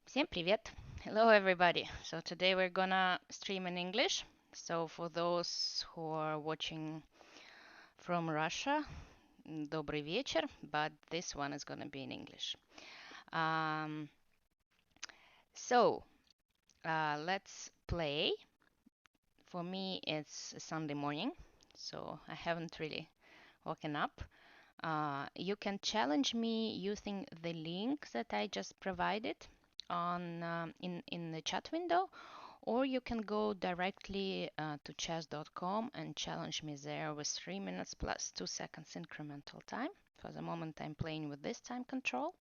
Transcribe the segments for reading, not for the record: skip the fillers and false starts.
Всем привет! Hello everybody! So today we're gonna stream in English. So for those who are watching from Russia, добрый вечер, but this one is gonna be in English. Um, so let's play. For me it's a Sunday morning, so I haven't really woken up. You can challenge me using the link that I just provided on in the chat window, or you can go directly to chess.com and challenge me there with 3 minutes plus 2 seconds incremental time. For the moment, I'm playing with this time control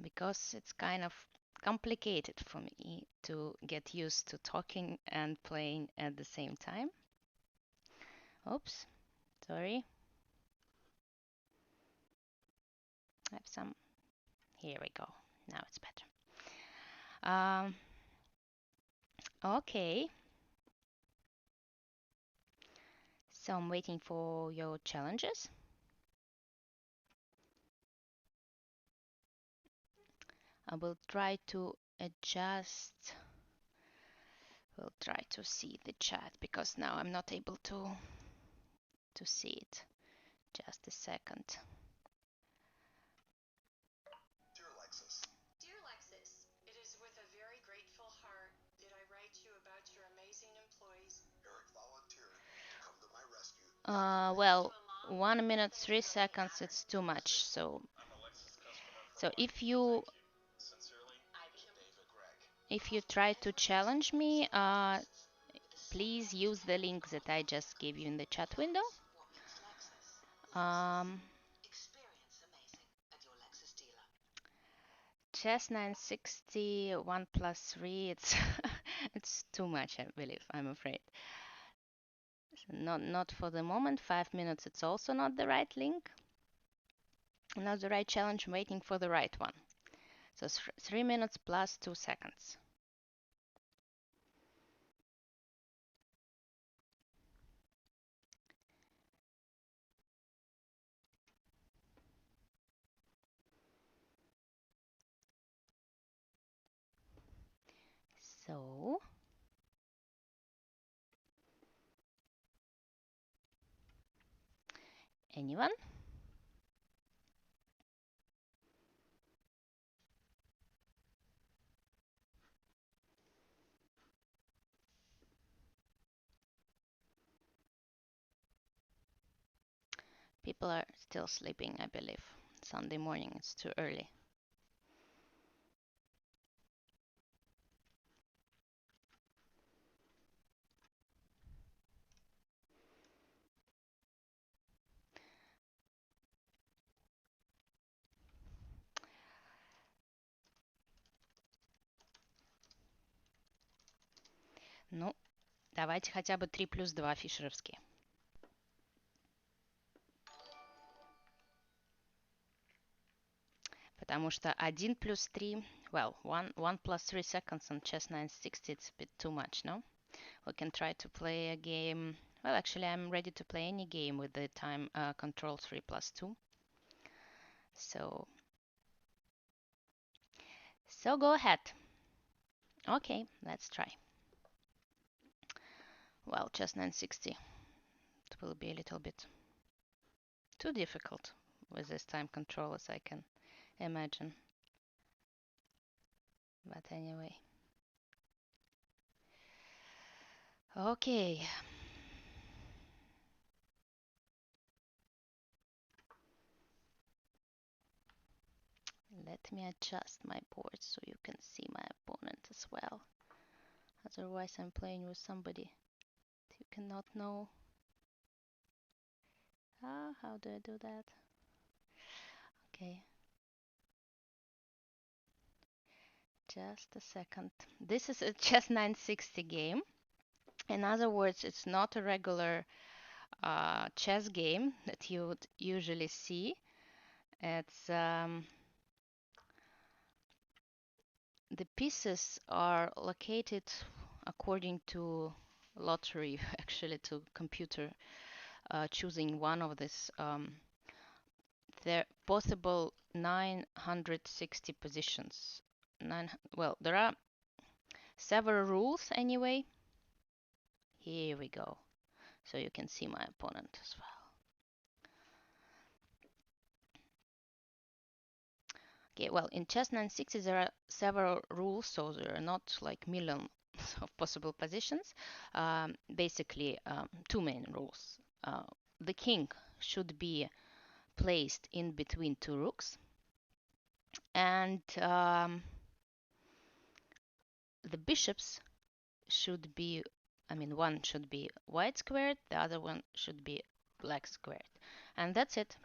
because it's kind of complicated for me to get used to talking and playing at the same time. Oops, sorry. I have some. Here we go. Now it's better. Okay. So I'm waiting for your challenges. I will try to adjust. We'll try to see the chat because now I'm not able to see it. Just a second. Dear Lexus, it is with a very grateful heart that I write you about your amazing employees. Eric volunteered to come to my rescue. Well, 1 minute 3 seconds. It's too much. So if you try to challenge me, please use the link that I just gave you in the chat window. Chess960 1+3. It's too much, I believe. I'm afraid. So not for the moment. 5 minutes. It's also not the right link. Not the right challenge. I'm waiting for the right one. So 3 minutes plus 2 seconds. So anyone? People are still sleeping, I believe. Sunday morning, it's too early. Ну, давайте хотя бы 3+2 фишеровские. Потому что 1+3, well, 1+3 seconds on Chess960, it's a bit too much, no? We can try to play a game. Well, actually, I'm ready to play any game with the time control 3+2. So go ahead. Okay, let's try. Well, Chess960, it will be a little bit too difficult with this time control, as I can imagine. But anyway. Okay. Let me adjust my board so you can see my opponent as well. Otherwise, I'm playing with somebody you cannot know. How do I do that? Okay. Just a second. This is a Chess960 game. In other words, it's not a regular chess game that you would usually see. It's the pieces are located according to lottery, actually to computer, choosing one of these there possible 960 positions well, there are several rules anyway. Here we go. So you can see my opponent as well. Okay, well, in Chess960 there are several rules, so there are not like millions of possible positions. Basically, two main rules. The king should be placed in between two rooks, and the bishops should be, one should be white squared, the other one should be black squared, and that's it.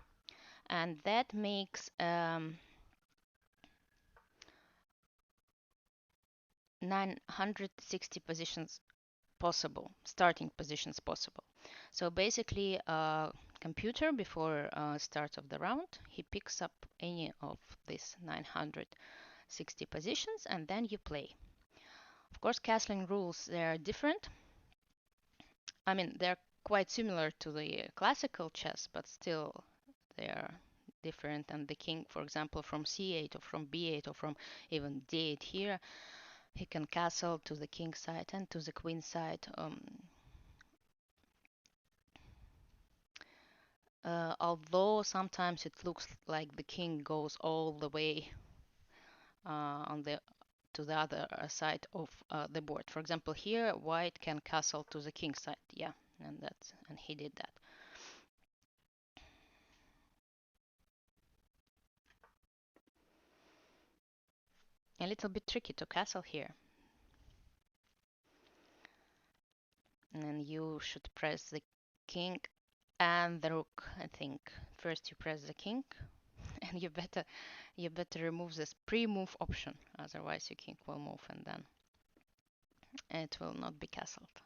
And that makes 960 positions possible, starting positions possible. So basically, computer before start of the round, he picks up any of these 960 positions, and then you play. Of course, castling rules, they are different. They're quite similar to the classical chess, but still they are different. And the king, for example, from c8 or from b8 or from even d8 here, he can castle to the king side and to the queen side. Although sometimes it looks like the king goes all the way to the other side of the board. For example, here white can castle to the king side. Yeah, and he did that. A little bit tricky to castle here. And then you should press the king and the rook. I think first you press the king, and you better remove this pre-move option, otherwise your king will move and then it will not be castled.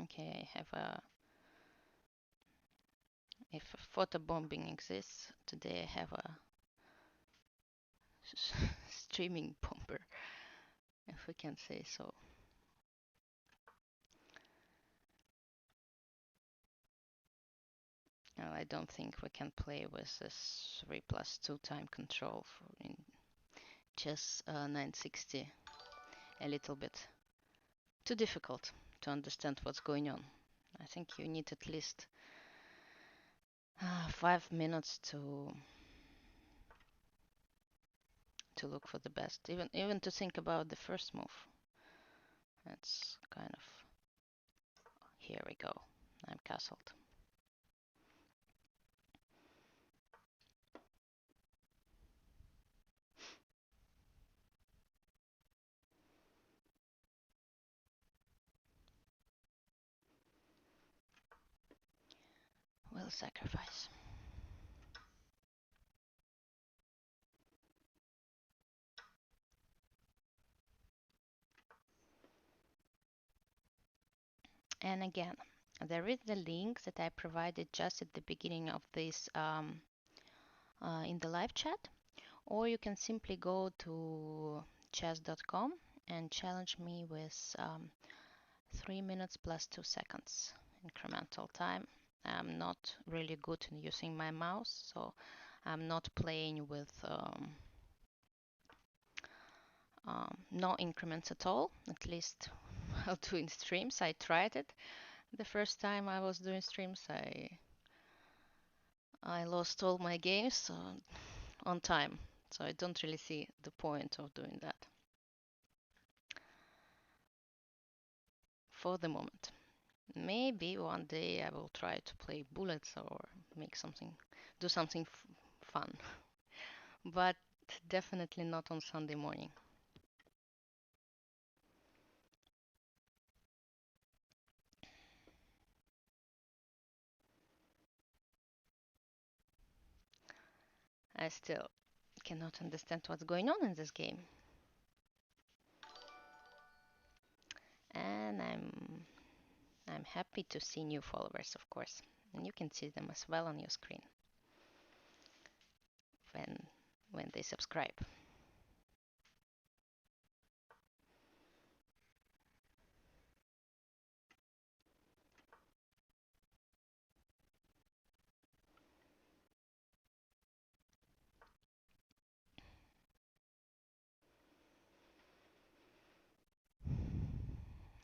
Okay, I have a. If photobombing exists, today I have a streaming bomber, if we can say so. Well, I don't think we can play with this 3+2 time control in Chess960. A little bit too difficult to understand what's going on. I think you need at least 5 minutes to look for the best. Even to think about the first move. That's kind of. Here we go. I'm castled. Will sacrifice. And again, there is the link that I provided just at the beginning of this in the live chat, or you can simply go to chess.com and challenge me with 3 minutes plus 2 seconds incremental time. I'm not really good in using my mouse, so I'm not playing with no increments at all, at least while doing streams. I tried it the first time I was doing streams. I lost all my games on time, so I don't really see the point of doing that for the moment. Maybe one day I will try to play bullets or do something fun, but definitely not on Sunday morning. I still cannot understand what's going on in this game. And I'm happy to see new followers, of course. And you can see them as well on your screen when they subscribe.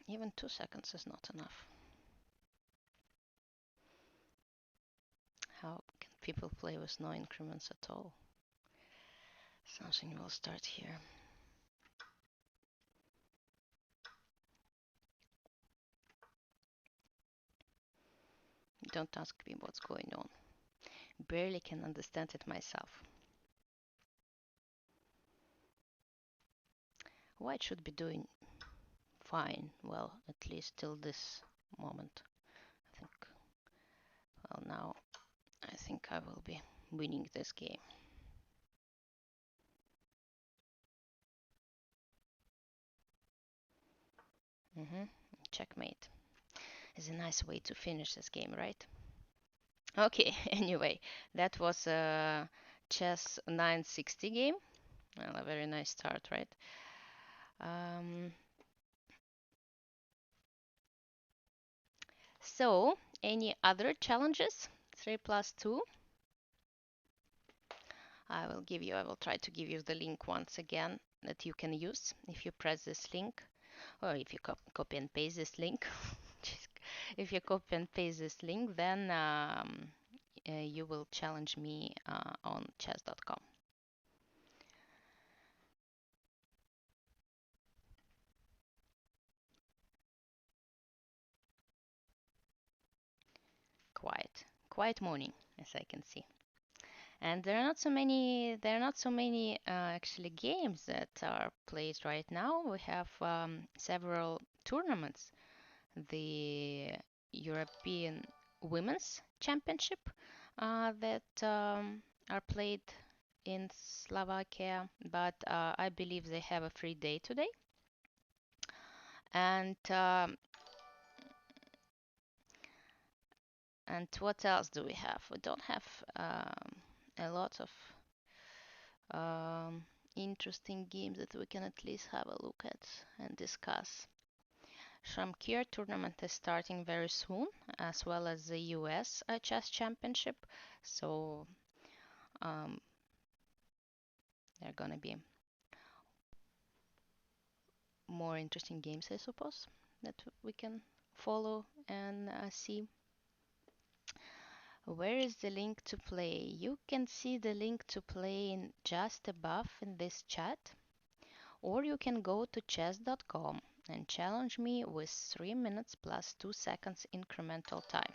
Even 2 seconds is not enough. How can people play with no increments at all? Something will start here. Don't ask me what's going on. Barely can understand it myself. White should be doing fine, well, at least till this moment. I think, well, now I think I will be winning this game. Checkmate is a nice way to finish this game, right? Okay, anyway, that was a Chess960 Game. Well, a very nice start, right? So, any other challenges? 3 plus 2. I will try to give you the link once again that you can use if you press this link, or if you copy and paste this link. If you copy and paste this link, then you will challenge me on chess.com. Quiet morning, as I can see. And there are not so many actually games that are played right now. We have several tournaments. The European Women's Championship that are played in Slovakia, but I believe they have a free day today. And what else do we have? We don't have a lot of interesting games that we can at least have a look at and discuss. Shamkir tournament is starting very soon, as well as the US Chess Championship. So there are gonna be more interesting games, I suppose, that we can follow and see. Where is the link to play? You can see the link to play in just above in this chat, or you can go to chess.com and challenge me with 3 minutes plus 2 seconds incremental time.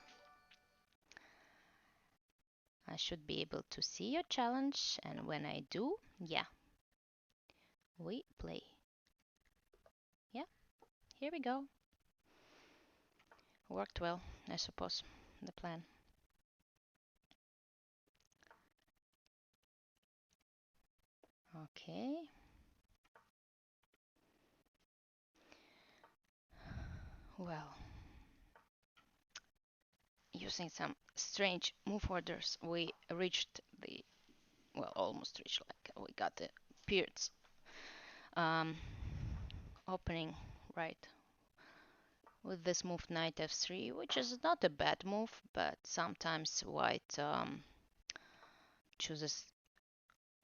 I should be able to see your challenge, and when I do, yeah, we play. Yeah, here we go. Worked well, I suppose, the plan. Okay. Well, using some strange move orders, we reached the, well, almost reached, like we got the periods opening right with this move knight f3, which is not a bad move, but sometimes white chooses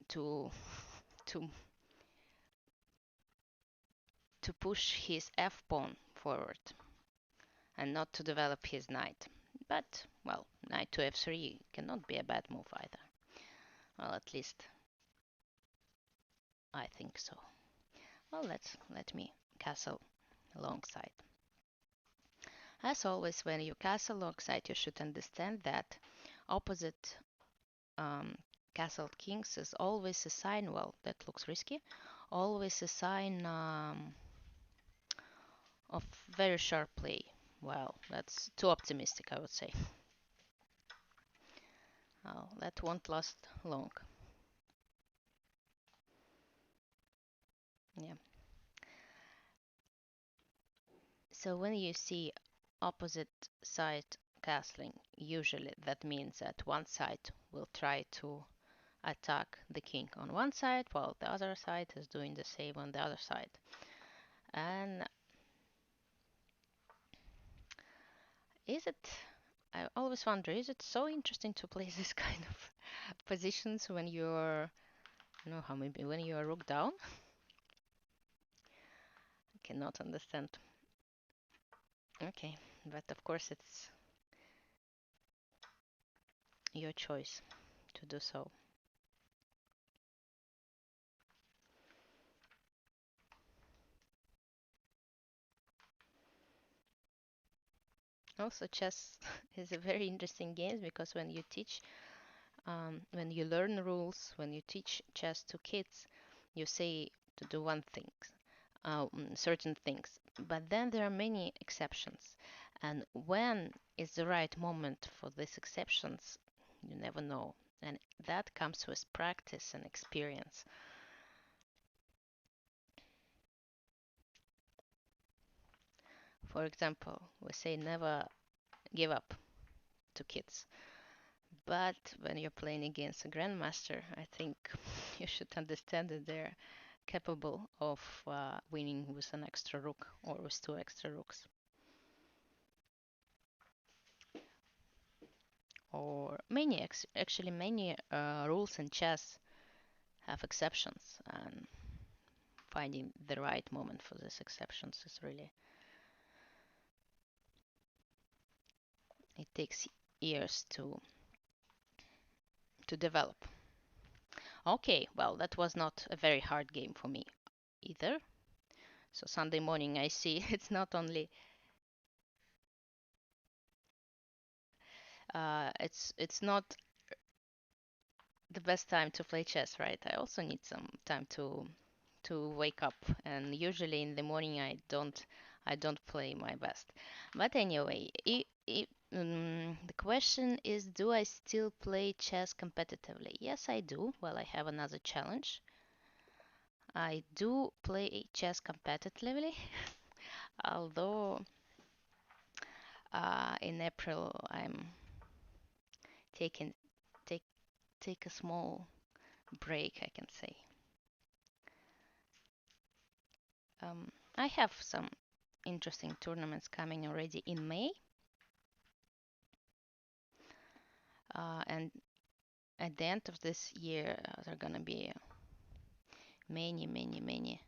to to to push his f pawn forward and not to develop his knight. But well, knight to f3 cannot be a bad move either. Well, at least I think so. Well, let me castle alongside. As always, when you castle alongside, you should understand that opposite castled kings is always a sign, well, that looks risky, always a sign of very sharp play. Well, that's too optimistic, I would say. Oh, that won't last long. Yeah. So when you see opposite side castling, usually that means that one side will try to attack the king on one side, while the other side is doing the same on the other side. And is it, I always wonder, is it so interesting to play this kind of positions when you're, I don't know how, maybe when you're rook down? I cannot understand Okay, but of course it's your choice to do so. Also, chess is a very interesting game because when you learn rules, when you teach chess to kids, you say to do one thing, certain things, but then there are many exceptions, and when is the right moment for these exceptions, you never know, and that comes with practice and experience. For example, we say never give up to kids. But when you're playing against a grandmaster, I think you should understand that they're capable of winning with an extra rook or with two extra rooks. Or actually, many rules in chess have exceptions, and finding the right moment for these exceptions is really, it takes years to develop. Okay, well, that was not a very hard game for me either. So Sunday morning, I see it's not only it's not the best time to play chess, right? I also need some time to wake up, and usually in the morning I don't play my best. But anyway, the question is, do I still play chess competitively? Yes, I do. Well, I have another challenge. I do play chess competitively, although in April I'm taking take take a small break, I can say. I have some interesting tournaments coming already in May, and at the end of this year, there are gonna be many, many, many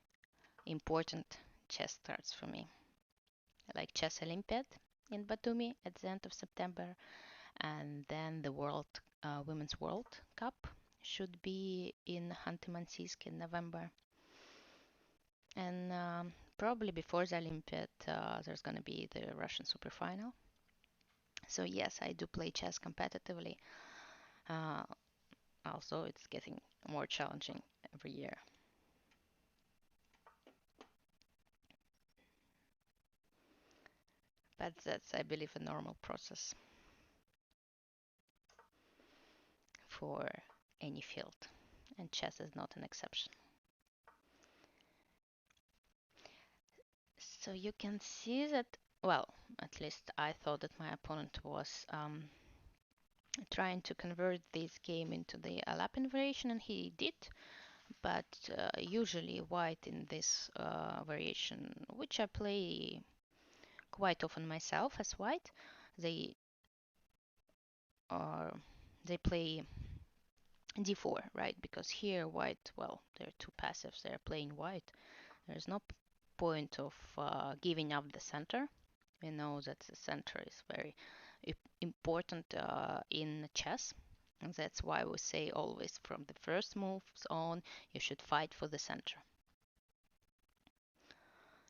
important chess starts for me, like Chess Olympiad in Batumi at the end of September, and then the Women's World Cup should be in Khanty-Mansiysk in November, and probably before the Olympiad, there's gonna be the Russian Super Final. So yes, I do play chess competitively. Uh, Also, it's getting more challenging every year. But that's, I believe, a normal process for any field, and chess is not an exception. So you can see that, well, at least I thought that my opponent was trying to convert this game into the Alapin variation, and he did. But usually, white in this variation, which I play quite often myself as white, they are they play d4, right? Because here white, well, they're too passive. They're playing white. There's no point of giving up the center. We know that the center is very important in chess. And that's why we say always from the first moves on, you should fight for the center.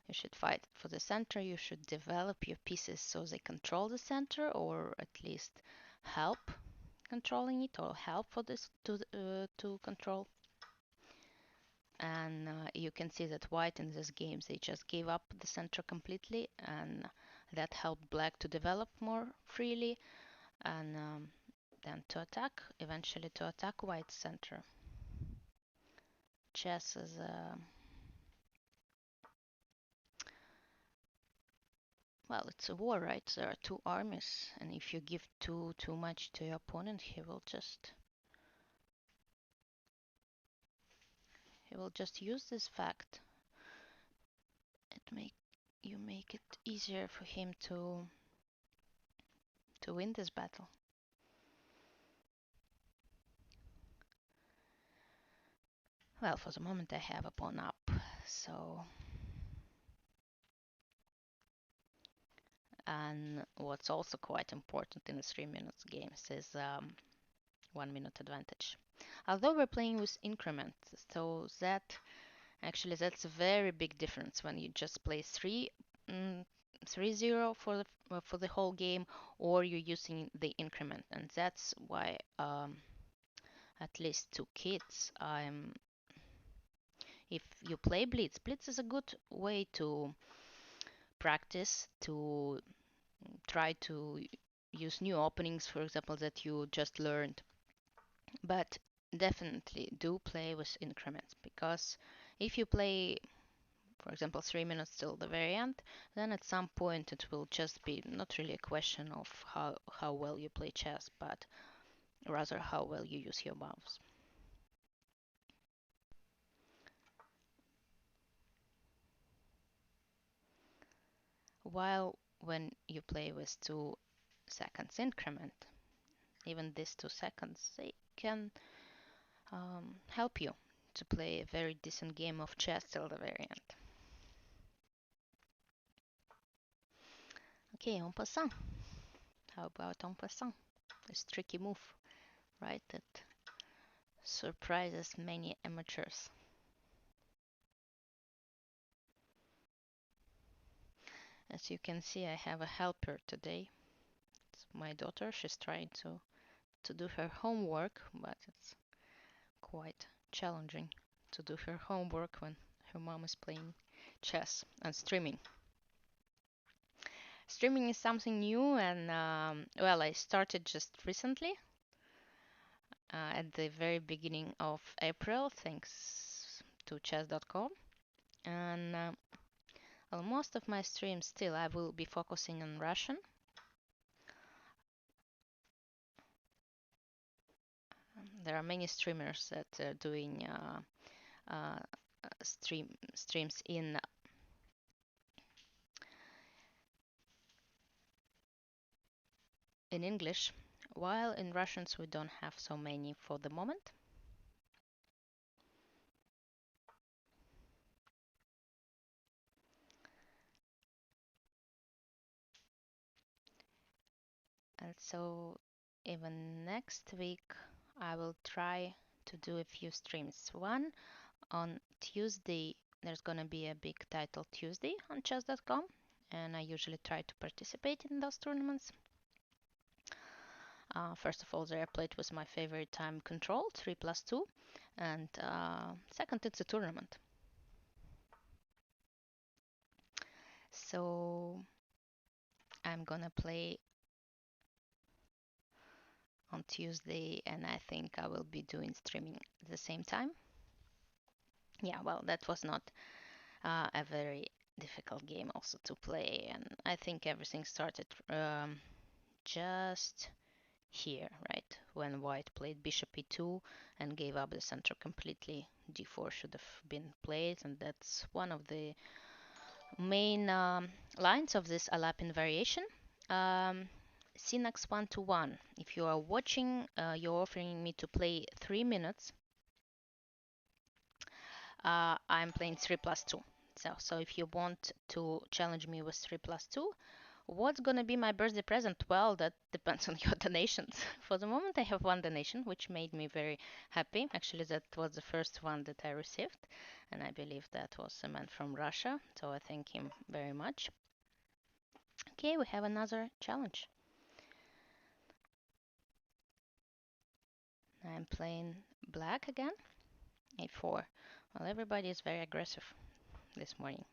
You should fight for the center. You should develop your pieces so they control the center, or at least help controlling it, or help for this to control. And you can see that white in this game, they just gave up the center completely, and that helped black to develop more freely, and then to attack, eventually to attack white's center. Chess is well, it's a war, right? There are two armies, and if you give too much to your opponent, he will just use this fact. You make it easier for him to win this battle. Well, for the moment I have a pawn up, so And what's also quite important in the 3 minutes games is 1 minute advantage. Although we're playing with increments, so that's a very big difference when you just play 3-0 for the whole game, or you're using the increment, and that's why at least to kids, if you play Blitz, Blitz is a good way to practice, to try to use new openings, for example, that you just learned. But definitely do play with increments, because if you play, for example, 3 minutes till the very end, then at some point it will just be not really a question of how well you play chess, but rather how well you use your mouse. While when you play with 2 seconds increment, even these 2 seconds, they can help you to play a very decent game of chess till the very end. Okay, en passant. How about en passant? This tricky move, right? That surprises many amateurs. As you can see, I have a helper today. It's my daughter. She's trying to do her homework, but it's quite challenging to do her homework when her mom is playing chess and streaming. Streaming is something new, and well, I started just recently at the very beginning of April, thanks to chess.com. And well, most of my streams still I will be focusing on Russian. There are many streamers that are doing uh, streams in English, while in Russians we don't have so many for the moment. And so even next week I will try to do a few streams. One on Tuesday, there's gonna be a big title Tuesday on chess.com, and I usually try to participate in those tournaments. First of all, there I played with my favorite time control, 3+2, and second, it's a tournament. So I'm gonna play on Tuesday, and I think I will be doing streaming at the same time. Yeah, well, that was not a very difficult game also to play, and I think everything started just here, right? When white played bishop e2 and gave up the center completely. d4 should have been played, and that's one of the main lines of this Alapin variation. Synax 1-1. If you are watching, you're offering me to play 3 minutes. I'm playing 3+2. So if you want to challenge me with 3+2, what's gonna be my birthday present? Well, that depends on your donations. For the moment, I have one donation, which made me very happy. Actually, that was the first one that I received, and I believe that was a man from Russia, so I thank him very much. Okay, we have another challenge. I'm playing black again, a4. Well, everybody is very aggressive this morning.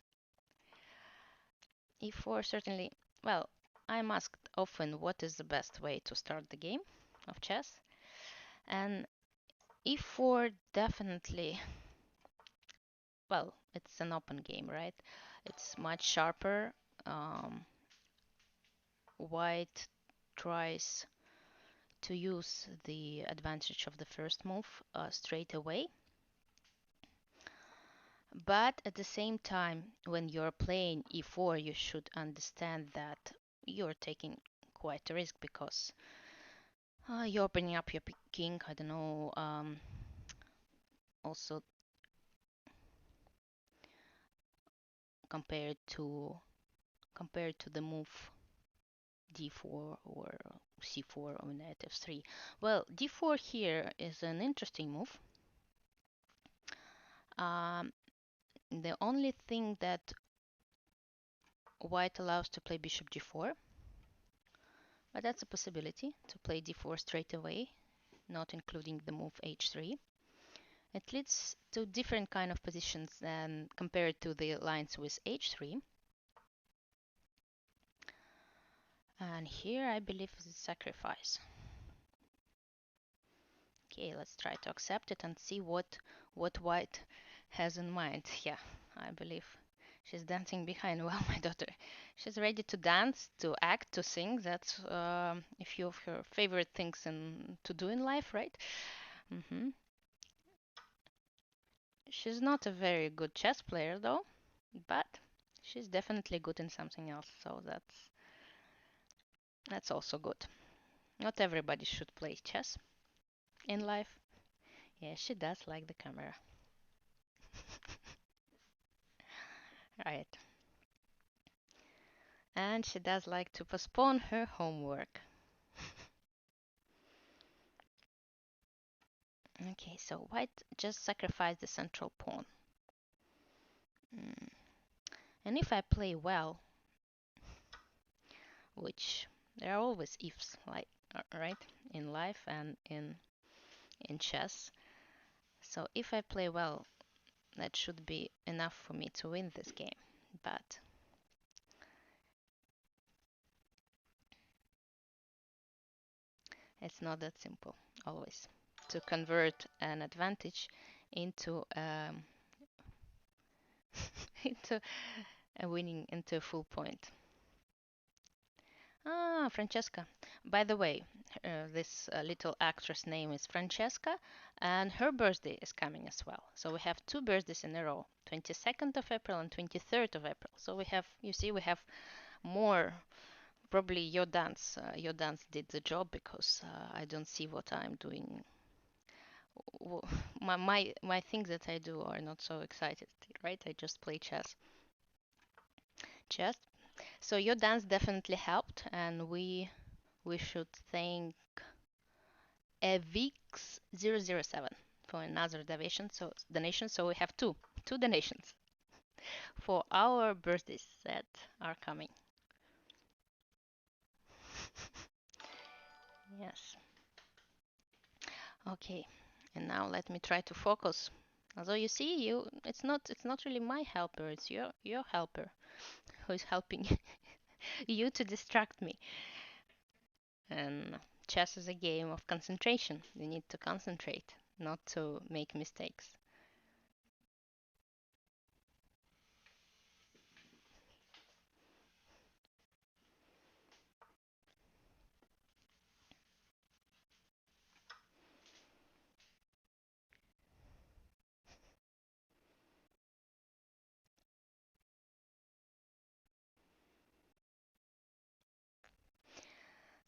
e4 certainly, well, I'm asked often what is the best way to start the game of chess, and e4 definitely, well, it's an open game, right? It's much sharper. Um, White tries to use the advantage of the first move straight away. But at the same time, when you're playing e4, you should understand that you're taking quite a risk, because you're opening up your king. I don't know. Also, compared to the move d4 or c4 or knight f3. Well, d4 here is an interesting move. The only thing that white allows to play bishop g4, but that's a possibility to play d4 straight away, not including the move h3. It leads to different kind of positions than compared to the lines with h3. And here I believe is a sacrifice. Okay, let's try to accept it and see what white has in mind. Yeah, I believe she's dancing behind. Well, my daughter, she's ready to dance, to act, to sing. That's a few of her favorite things to do in life, right? hmm She's not a very good chess player though, but she's definitely good in something else. So that's also good. Not everybody should play chess in life. Yeah, she does like the camera. Right. And she does like to postpone her homework. Okay, so white just sacrificed the central pawn. Mm. And if I play well, which there are always ifs, like right, in life and in chess. So if I play well, that should be enough for me to win this game. But it's not that simple always to convert an advantage into into a winning, into a full point. Ah, Francesca. By the way, this little actress name is Francesca, and her birthday is coming as well. So we have two birthdays in a row, 22nd of April and 23rd of April. So we have, you see, we have more. Probably your dance did the job because I don't see what I'm doing. My things that I do are not so excited, right? I just play chess. So your dance definitely helped, and we should thank Evix007 for another donation. So we have two donations for our birthdays that are coming. Yes. Okay. And now let me try to focus. Although you see, it's not really my helper. It's your helper who is helping you to distract me. And chess is a game of concentration. You need to concentrate, not to make mistakes.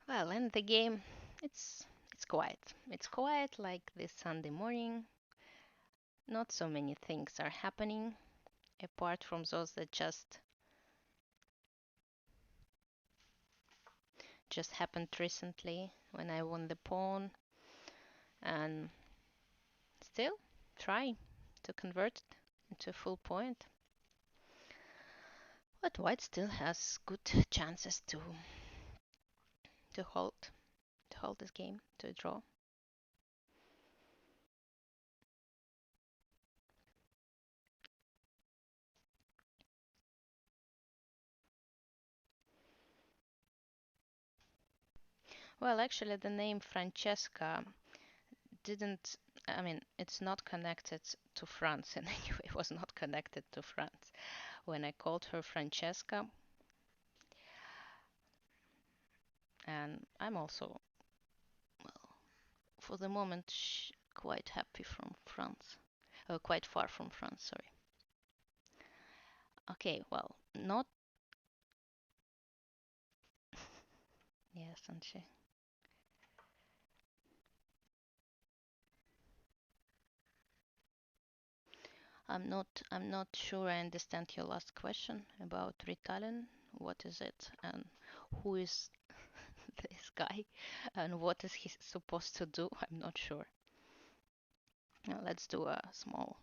Well, and the game, it's quiet. It's quiet like this Sunday morning. Not so many things are happening apart from those that just happened recently when I won the pawn and still trying to convert it into a full point. But white still has good chances to hold this game to a draw. Well, actually, the name Francesca didn't. I mean, it's not connected to France in any way. It was not connected to France. When I called her Francesca, and I'm also, well, for the moment, quite happy from France. Quite far from France, sorry. Okay, well, not. Yes, and she. I'm not sure I understand your last question about retalent. What is it and who is this guy and what is he supposed to do? I'm not sure. Now let's do a small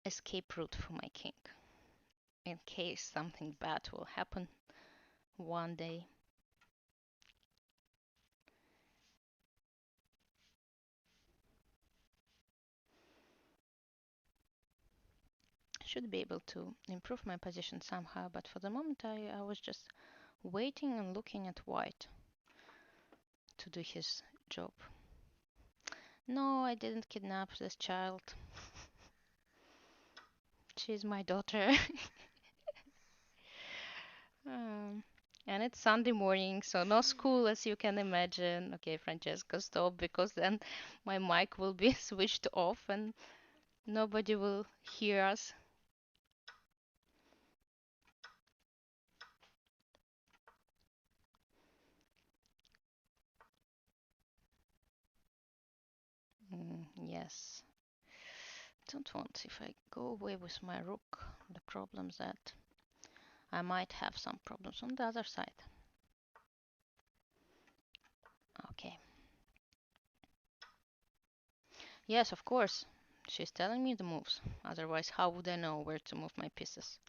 escape route for my king in case something bad will happen one day. Should be able to improve my position somehow, but for the moment I was just waiting and looking at white to do his job. No, I didn't kidnap this child. She's my daughter. um, and it's Sunday morning, so no school as you can imagine. Okay, Francesca, stop because then my mic will be switched off and nobody will hear us. Yes. Don't want if I go away with my rook. The problem's that I might have some problems on the other side. Okay. Yes, of course. She's telling me the moves. Otherwise, how would I know where to move my pieces?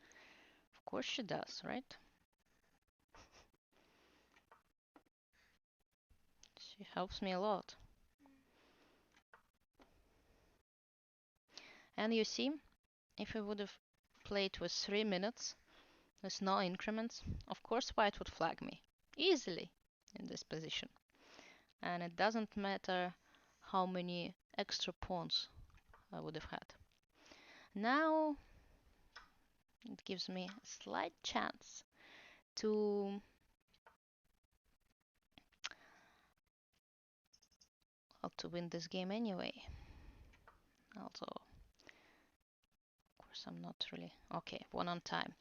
Of course she does, right? She helps me a lot. And you see, if I would have played with 3 minutes, with no increments, of course white would flag me. Easily in this position. And it doesn't matter how many extra pawns I would have had. Now it gives me a slight chance to win this game anyway. Although, of course, I'm not really okay. One on time.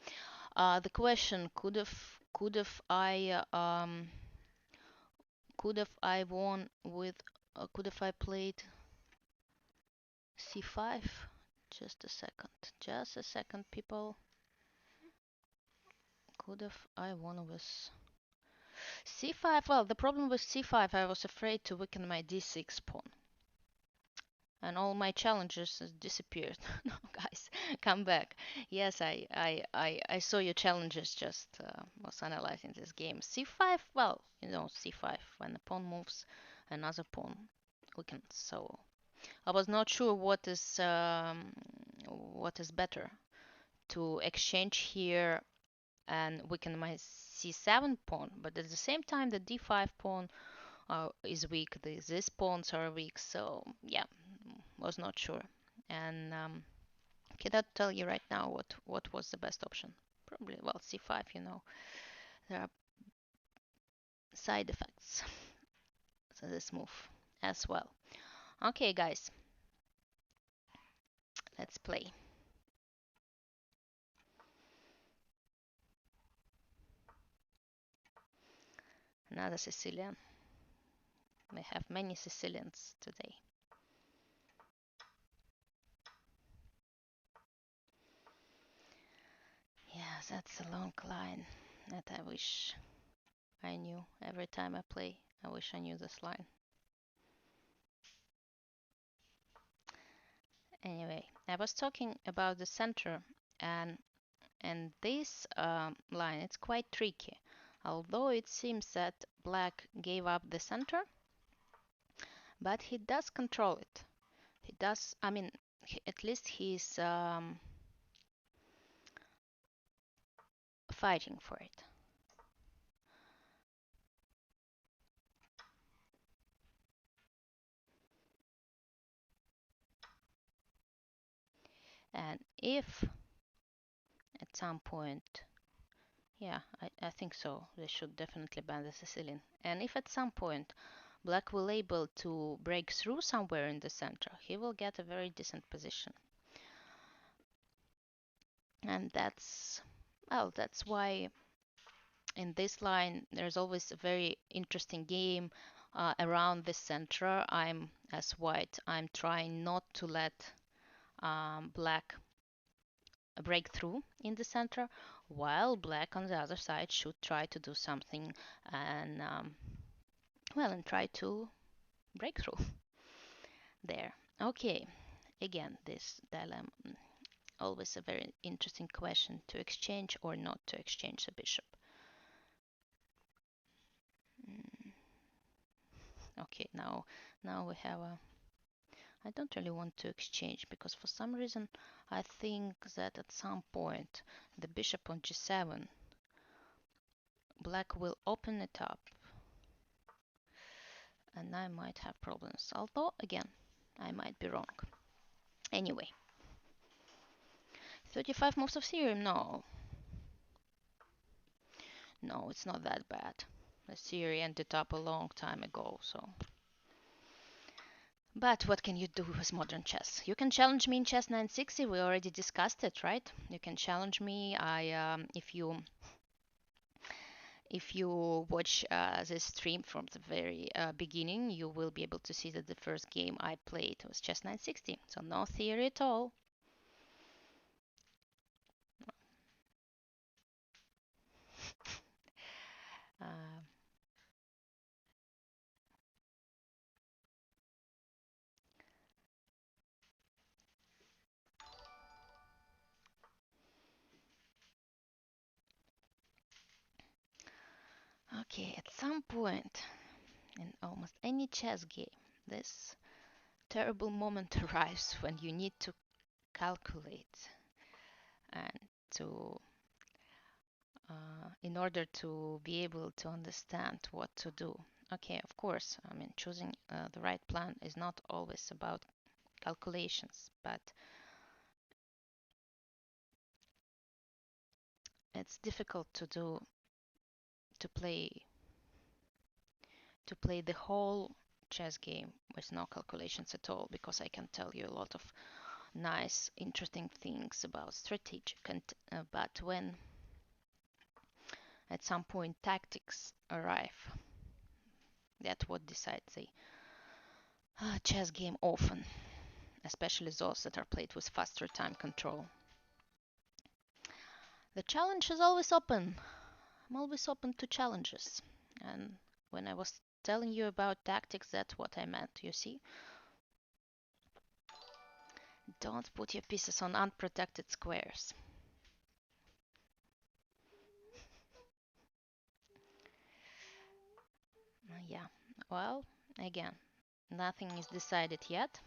The question could have I won with could have I played c5? Just a second, people. Could have I won with c5? Well, the problem with c5, I was afraid to weaken my d6 pawn. And all my challenges disappeared. No, guys, come back. Yes, I saw your challenges. Just was analyzing this game. C5. Well, C5 when the pawn moves, another pawn weakens. So I was not sure what is better to exchange here and weaken my c7 pawn, but at the same time the d5 pawn is weak. These pawns are weak. So yeah, was not sure, and cannot tell you right now what was the best option. Probably, well, c5. There are side effects to this move as well. Okay, guys, let's play. Another Sicilian. We have many Sicilians today. Yeah, that's a long line that I wish I knew. Every time I play, I wish I knew this line. Anyway, I was talking about the center, and this line, it's quite tricky. Although it seems that black gave up the center, but he does control it. He does, I mean, at least he's fighting for it. And if at some point, yeah, I think so, they should definitely ban the Sicilian. And if at some point black will able to break through somewhere in the center, he will get a very decent position. And that's why in this line there's always a very interesting game around the center. I'm as white. I'm trying not to let black break through in the center, while black on the other side should try to do something and and try to break through there. Okay, again, this dilemma, always a very interesting question: to exchange or not to exchange the bishop. Mm, okay, now we have a. I don't really want to exchange because for some reason I think that at some point the bishop on g7, black will open it up and I might have problems. Although, again, I might be wrong. Anyway, 35 moves of theorem? No. No, it's not that bad. The theory ended up a long time ago, so. But what can you do with modern chess? You can challenge me in Chess960. We already discussed it, right? You can challenge me. If you watch this stream from the very beginning, you will be able to see that the first game I played was Chess960. So no theory at all. Uh, okay, at some point in almost any chess game, this terrible moment arrives when you need to calculate and to in order to be able to understand what to do. Okay, of course, I mean, choosing the right plan is not always about calculations, but it's difficult to play to play the whole chess game with no calculations at all, because I can tell you a lot of nice, interesting things about strategic, but when at some point tactics arrive, that's what decides the chess game often, especially those that are played with faster time control. The challenge is always open. I'm always open to challenges. And when I was telling you about tactics, that's what I meant, you see? Don't put your pieces on unprotected squares. Yeah, well, again, nothing is decided yet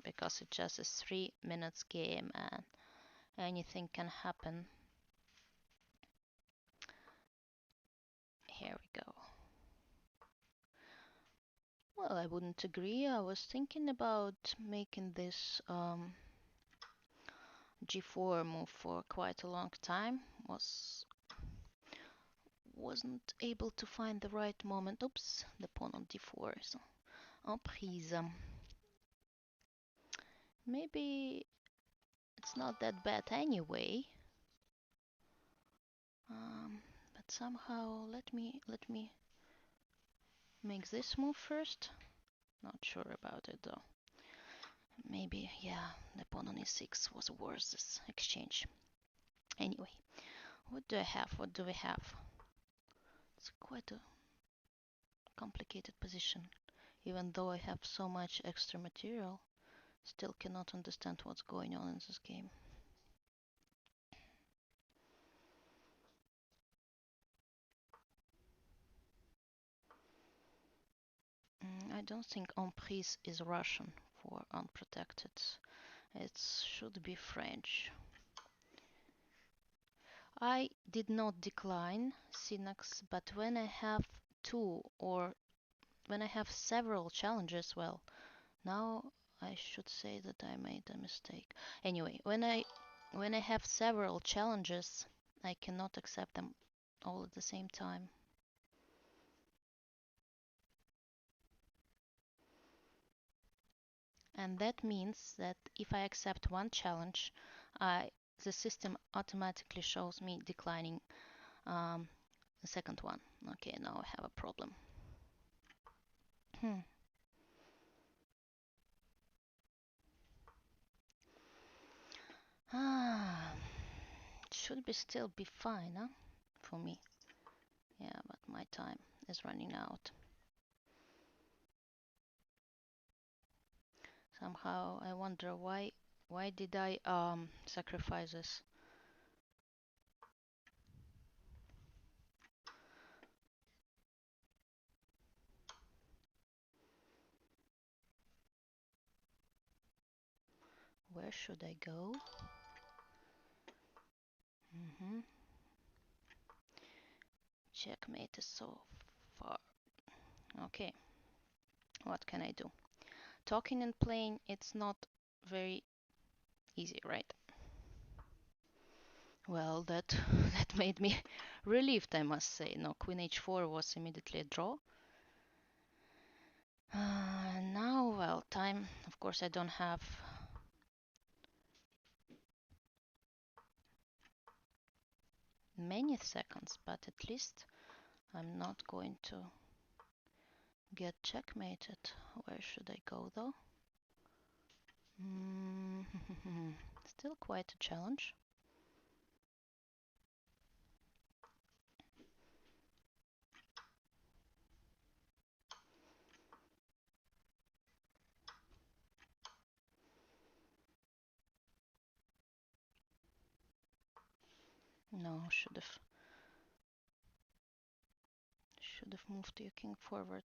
because it's just a 3 minutes game and anything can happen. Here we go. Well, I wouldn't agree. I was thinking about making this g4 move for quite a long time. Wasn't able to find the right moment. Oops, the pawn on d4 is en prise. Maybe it's not that bad anyway. But somehow let me make this move first. Not sure about it though. Maybe, yeah, the pawn on e6 was worse this exchange. Anyway, what do I have? What do we have? It's quite a complicated position. Even though I have so much extra material, still cannot understand what's going on in this game. I don't think emprise is Russian for unprotected. It should be French. I did not decline Synax, but when I have two or when I have several challenges, well, now I should say that I made a mistake. Anyway, when I have several challenges, I cannot accept them all at the same time. And that means that if I accept one challenge, the system automatically shows me declining the second one. Okay, now I have a problem. Ah, should be still be fine, huh? For me. Yeah, but my time is running out. Somehow I wonder why did I sacrifice this? Where should I go? Checkmate is so far. Okay, what can I do? Talking and playing, it's not very easy, right? Well, that that made me relieved, I must say. No, Queen h4 was immediately a draw. Now, well, time. Of course, I don't have many seconds, but at least I'm not going to get checkmated. Where should I go, though? Still quite a challenge. No, should have moved your king forward.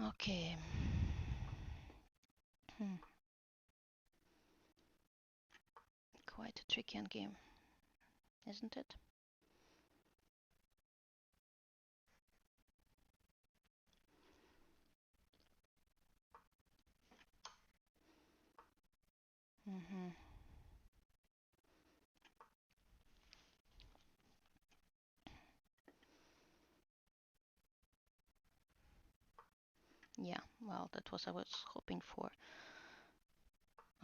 Okay. Quite a tricky end game, isn't it? Yeah, well, that was what I was hoping for.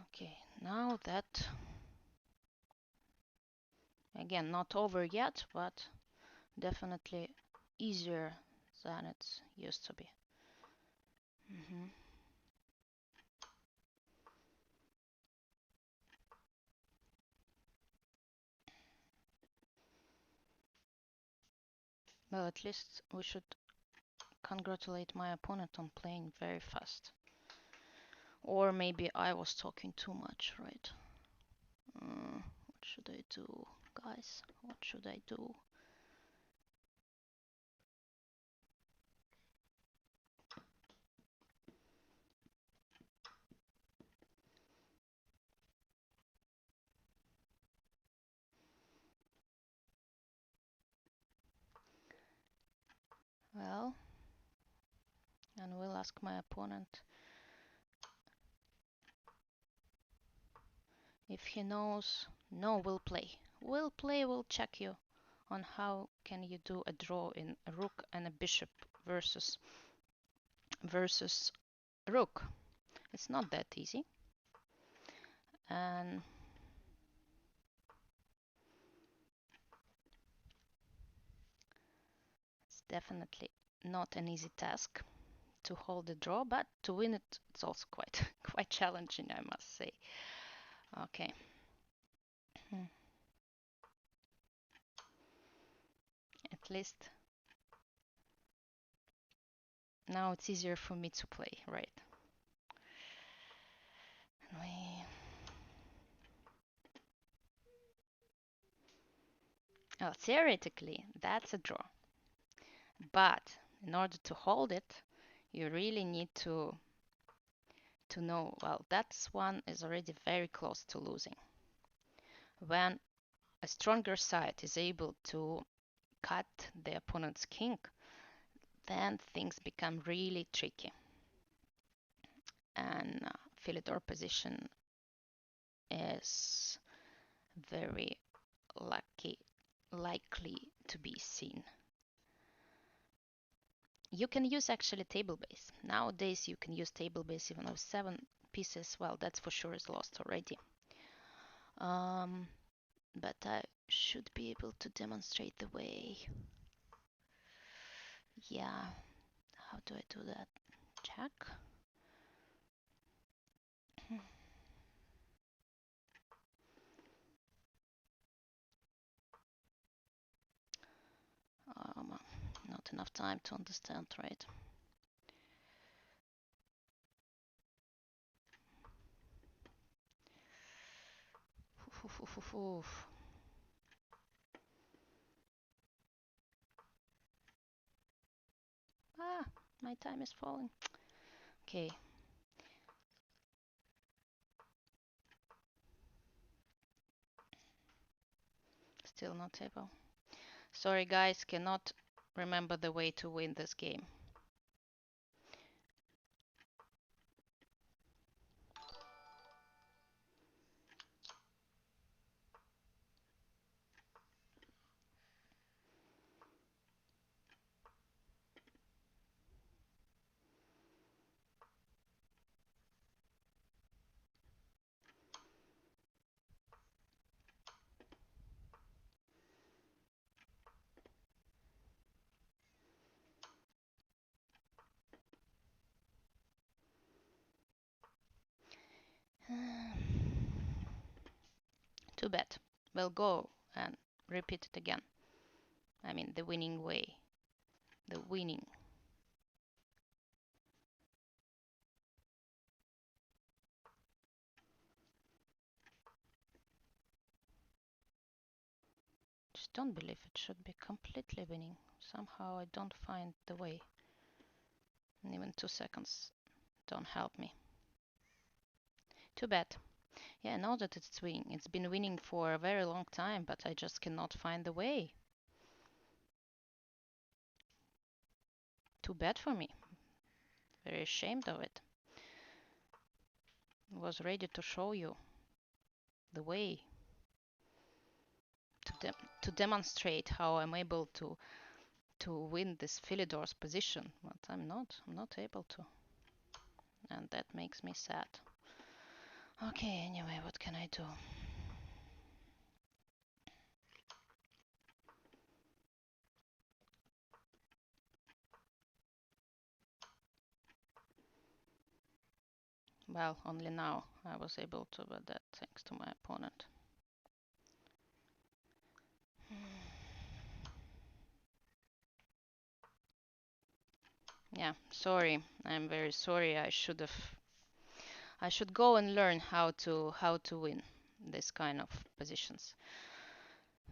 Okay, now that, again, not over yet, but definitely easier than it used to be. Well, at least we should congratulate my opponent on playing very fast. Or maybe I was talking too much, right? What should I do, guys? What should I do? Well, and we'll ask my opponent if he knows. No, we'll play. We'll check you on how can you do a draw in a rook and a bishop versus rook. It's not that easy. And it's definitely not an easy task to hold the draw, but to win it, it's also quite quite challenging, I must say. Okay. At least now it's easier for me to play, right? Oh, theoretically, that's a draw. But in order to hold it, you really need to know, well, that's one is already very close to losing. When a stronger side is able to cut the opponent's king, then things become really tricky. And Philidor position is very likely to be seen. You can use actually table base. Nowadays you can use table base even though 7 pieces, well, that's for sure is lost already. but I should be able to demonstrate the way. Yeah, how do I do that? Check. Not enough time to understand, right? Ah, my time is falling. Okay. Still not able. Sorry guys, cannot remember the way to win this game. Too bad. We'll go and repeat it again. I mean, the winning way. The winning. Just don't believe it should be completely winning. Somehow I don't find the way. And even 2 seconds don't help me. Too bad. Yeah, I know that it's winning. It's been winning for a very long time, but I just cannot find the way. Too bad for me. Very ashamed of it. Was ready to show you the way to demonstrate how I'm able to win this Philidor's position, but I'm not able to, and that makes me sad. Okay, anyway, what can I do? Well, only now I was able to, but that thanks to my opponent. Yeah, sorry. I'm very sorry. I should go and learn how to win this kind of positions.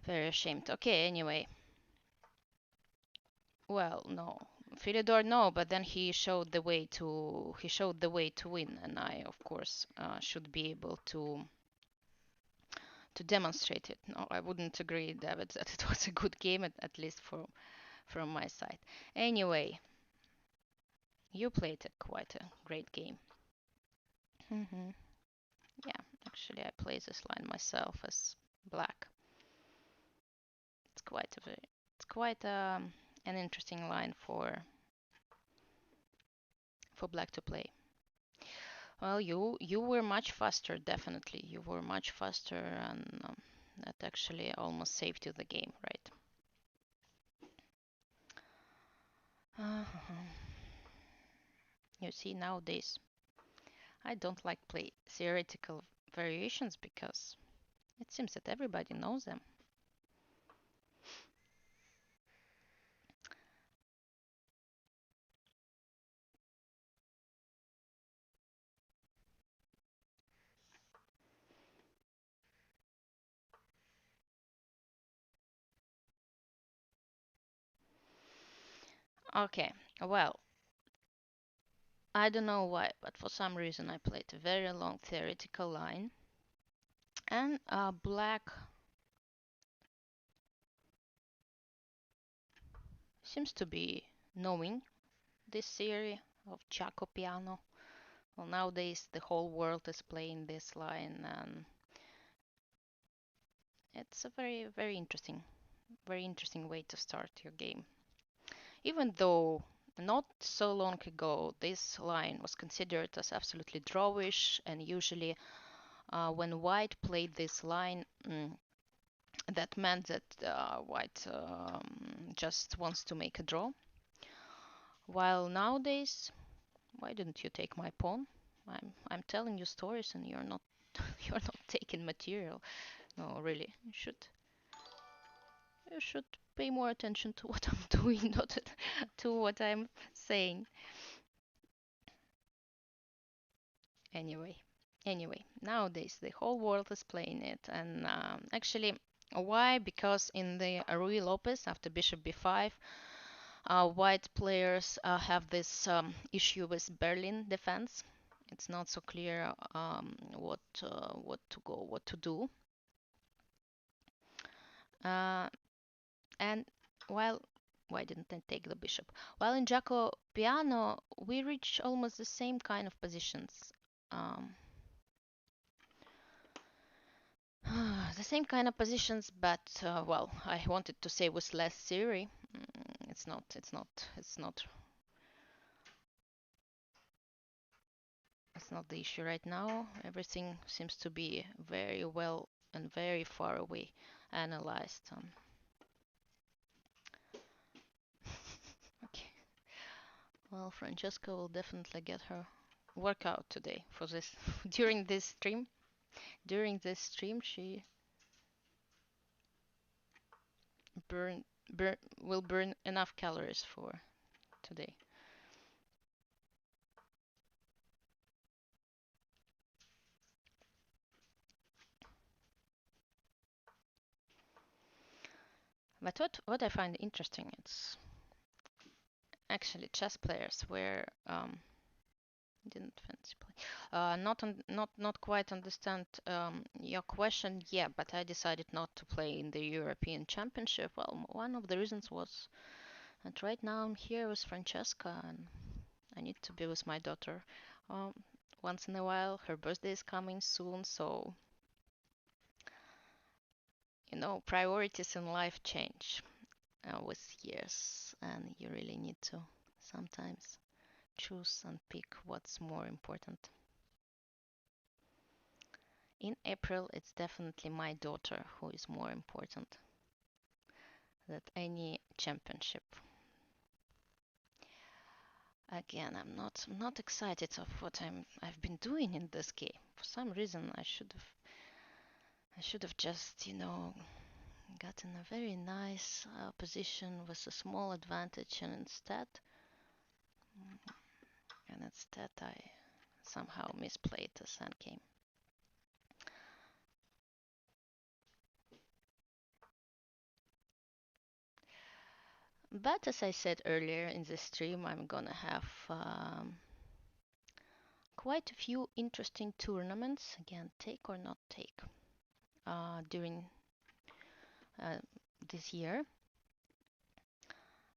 Very ashamed. Okay, anyway. Well, no. Philidor, no, but then he showed the way to win, and I, of course, should be able to demonstrate it. No, I wouldn't agree, David, that it was a good game, at least from my side. Anyway, you played quite a great game. Yeah, actually, I play this line myself as black. It's quite an interesting line for black to play. Well, you were much faster, definitely. You were much faster, and that actually almost saved you the game, right? You see, nowadays I don't like play theoretical variations because it seems that everybody knows them. Okay, well, I don't know why, but for some reason I played a very long theoretical line, and black seems to be knowing this theory of Chaco piano. Well, nowadays the whole world is playing this line, and it's a very interesting way to start your game. Even though not so long ago this line was considered as absolutely drawish, and usually when white played this line, that meant that white just wants to make a draw. While nowadays, why didn't you take my pawn? I'm telling you stories and you're not you're not taking material. No, really. You should pay more attention to what I'm doing, not to what I'm saying. Anyway, nowadays the whole world is playing it, and actually, why? Because in the Rui Lopez after Bishop b5, white players have this issue with Berlin defense. It's not so clear what to go, what to do, and while why didn't I take the bishop? While in Jaco Piano, we reach almost the same kind of positions. Um, the same kind of positions, but well, I wanted to say with less theory. It's not. It's not. It's not. It's not the issue right now. Everything seems to be very well and very far away analyzed. Okay. Well, Francesca will definitely get her workout today for this during this stream. During this stream, she burn burn will burn enough calories for today. But what I find interesting is actually chess players were didn't fancy play. Not quite understand your question. Yeah, but I decided not to play in the European Championship. Well, one of the reasons was that right now I'm here with Francesca and I need to be with my daughter. Um, Once in a while, her birthday is coming soon, so priorities in life change with years, and you really need to sometimes choose and pick what's more important. In April, it's definitely my daughter who is more important than any championship. Again, I'm not excited of what I've been doing in this game. For some reason, I should have just gotten a very nice position with a small advantage, and instead I somehow misplayed the sand game. But as I said earlier in the stream, I'm gonna have quite a few interesting tournaments, again, take or not take, during uh, this year,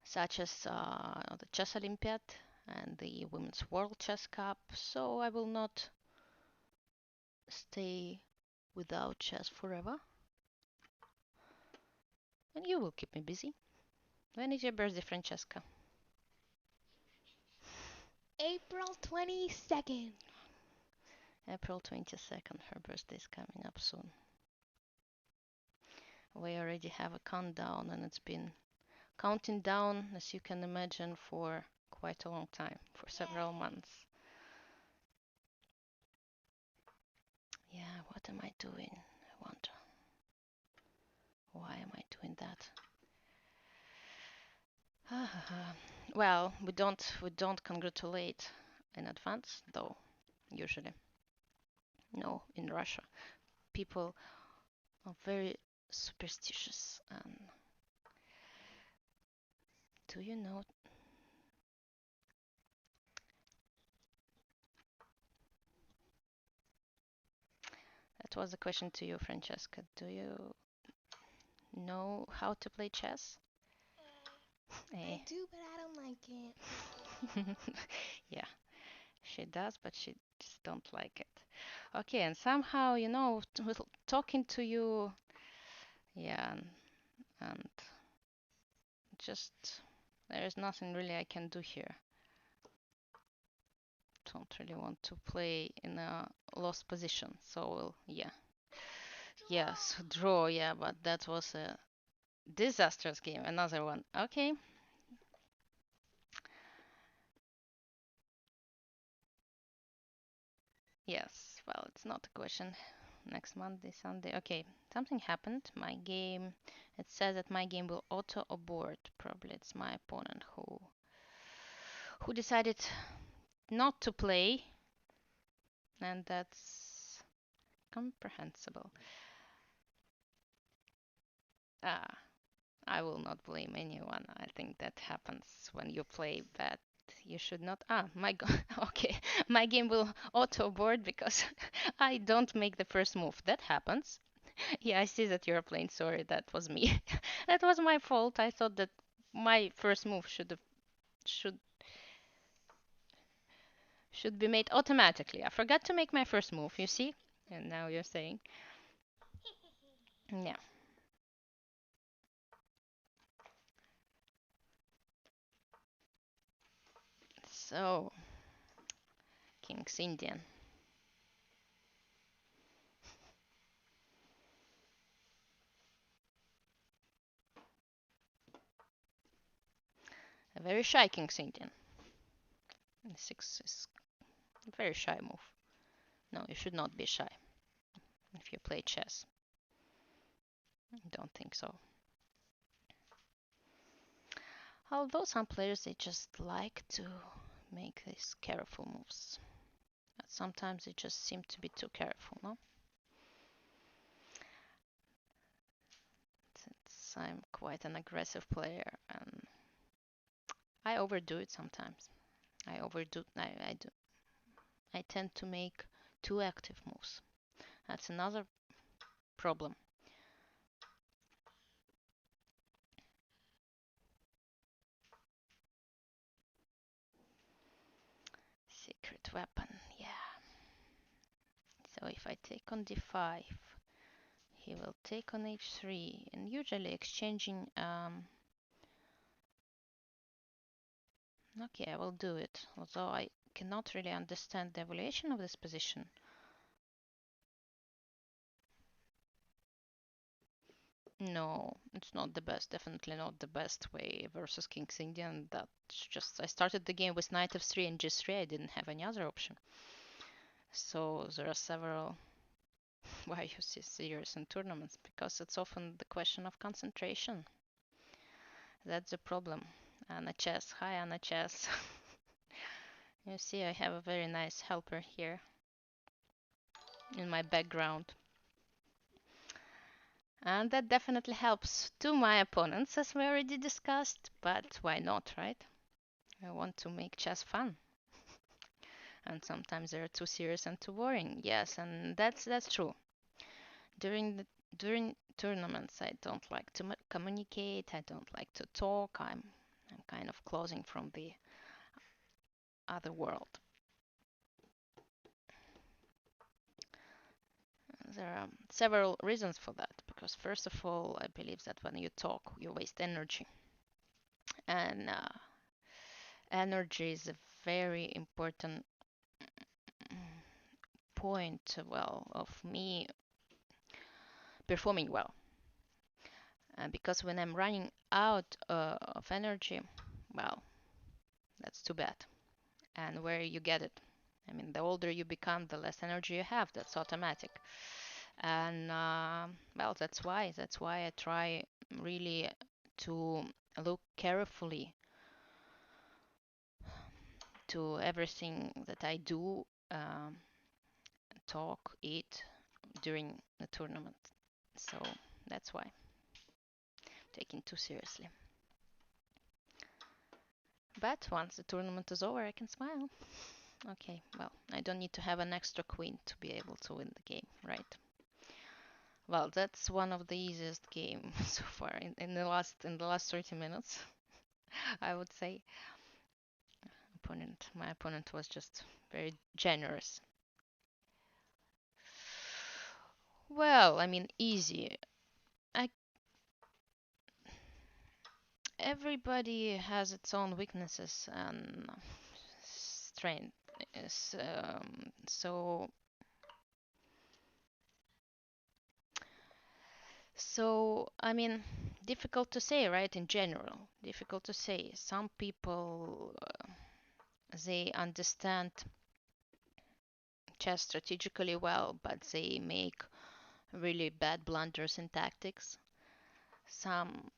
such as the Chess Olympiad and the Women's World Chess Cup. So I will not stay without chess forever, and you will keep me busy. When is your birthday, Francesca? April 22nd. April 22nd. Her birthday is coming up soon. We already have a countdown, and it's been counting down, as you can imagine, for quite a long time, for several months. Yeah, what am I doing? I wonder. Why am I doing that? Well, we don't congratulate in advance, though. Usually, no. In Russia, people are very superstitious. And do you know? That was a question to you, Francesca. Do you know how to play chess? I Eh. do, but I don't like it. Yeah, she does, but she just don't like it. Okay, and somehow, talking to you, yeah, and just there is nothing really I can do here. Don't really want to play in a lost position, so yeah. Yes, draw, yeah, but that was a disastrous game. Another one. Okay. Yes, well, it's not a question. Next Monday, Sunday. Okay, something happened. My game, it says that my game will auto abort. Probably it's my opponent who decided not to play, and that's comprehensible. Ah, I will not blame anyone. I think that happens when you play bad. You should not. Ah, my God. Okay, my game will auto board because I don't make the first move. That happens. Yeah, I see that you're playing. Sorry, that was me. That was my fault. I thought that my first move should should be made automatically. I forgot to make my first move. You see, and now you're saying, yeah. So, King's Indian. A very shy King's Indian. And six is a very shy move. No, you should not be shy if you play chess. I don't think so. Although some players they just like to make these careful moves. But sometimes they just seem to be too careful, no? Since I'm quite an aggressive player and I overdo it sometimes. I overdo I do I tend to make too active moves. That's another problem. Secret weapon, yeah. So if I take on d5, he will take on h3, and usually exchanging. Okay, I will do it, although I cannot really understand the evaluation of this position. No, it's not the best. Definitely not the best way versus King's Indian. That's just I started the game with knight f3 and g3. I didn't have any other option. So there are several. Why you see serious in tournaments? Because it's often the question of concentration. That's the problem. Anna Chess. Hi, Anna Chess. You see, I have a very nice helper here in my background. And that definitely helps to my opponents, as we already discussed. But why not, right? I want to make chess fun. And sometimes they're too serious and too boring. Yes, and that's true. During tournaments, I don't like to communicate. I don't like to talk. I'm kind of closing from the other world. There are several reasons for that. Because first of all, I believe that when you talk, you waste energy, and energy is a very important point, well, of me performing well. Because when I'm running out of energy, well, that's too bad. And where you get it? I mean, the older you become, the less energy you have. That's automatic. And well, that's why I try really to look carefully to everything that I do, talk, eat during the tournament. So that's why taking too seriously. But once the tournament is over, I can smile. Okay, well, I don't need to have an extra queen to be able to win the game, right? Well, that's one of the easiest games so far in the last 30 minutes, I would say. My opponent was just very generous. Well, I mean, easy. I Everybody has its own weaknesses and strength. So So, I mean, difficult to say, right? In general, difficult to say. Some people, they understand chess strategically well, but they make really bad blunders in tactics. Some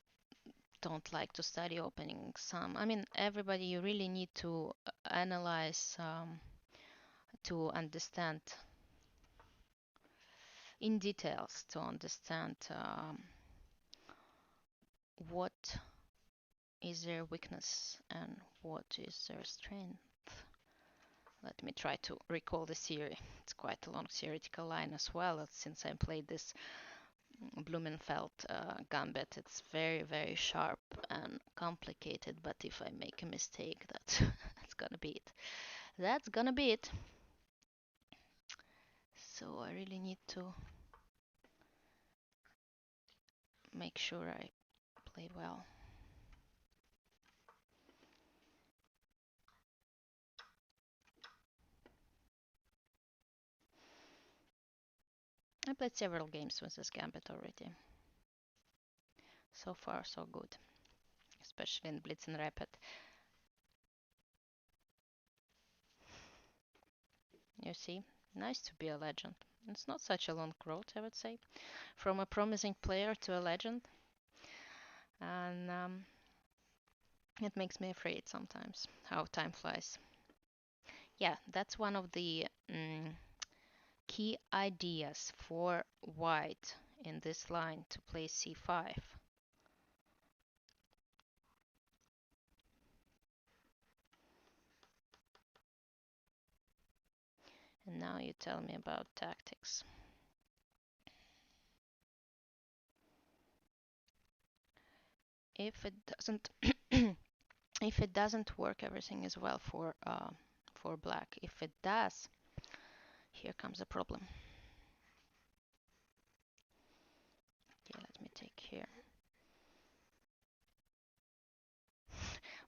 don't like to study opening. Some, I mean, everybody, you really need to analyze to understand in details to understand what is their weakness and what is their strength. Let me try to recall the theory. It's quite a long theoretical line as well, since I played this Blumenfeld gambit. It's very, very sharp and complicated, but if I make a mistake, that's gonna be it. That's gonna be it. So I really need to make sure I play well. I played several games with this gambit already. So far, so good, especially in Blitz and Rapid. You see, nice to be a legend. It's not such a long road, I would say, from a promising player to a legend, and it makes me afraid sometimes how time flies. Yeah, that's one of the key ideas for white in this line to play c5. And now you tell me about tactics. If it doesn't if it doesn't work, everything is well for black. If it does, here comes a problem. Okay, let me take here.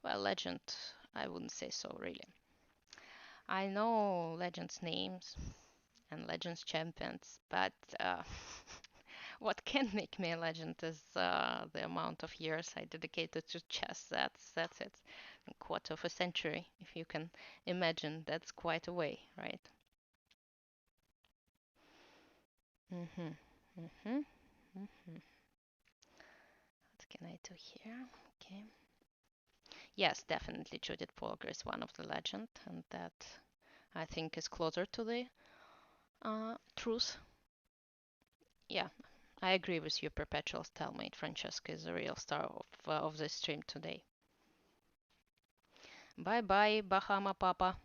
Well, legend, I wouldn't say so really. I know legends' names and legends' champions, but what can make me a legend is the amount of years I dedicated to chess. That's it. A quarter of a century, if you can imagine. That's quite a way, right? Mhm. Mhm. Mhm. What can I do here? Okay. Yes, definitely Judith Polgar is one of the legend, and that I think is closer to the truth. Yeah, I agree with you. Perpetual stalemate. Francesca is the real star of this stream today. Bye bye, Bahama Papa.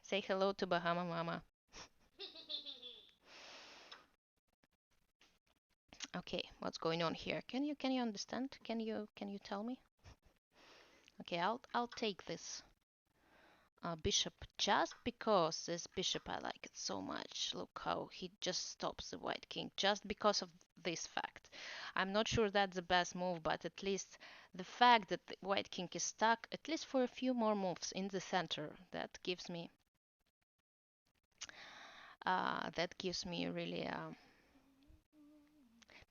Say hello to Bahama Mama. Okay, what's going on here? Can you understand? Can you tell me? Okay, I'll take this bishop just because this bishop I like it so much. Look how he just stops the white king just because of this fact. I'm not sure that's the best move, but at least the fact that the white king is stuck, at least for a few more moves in the center, that gives me really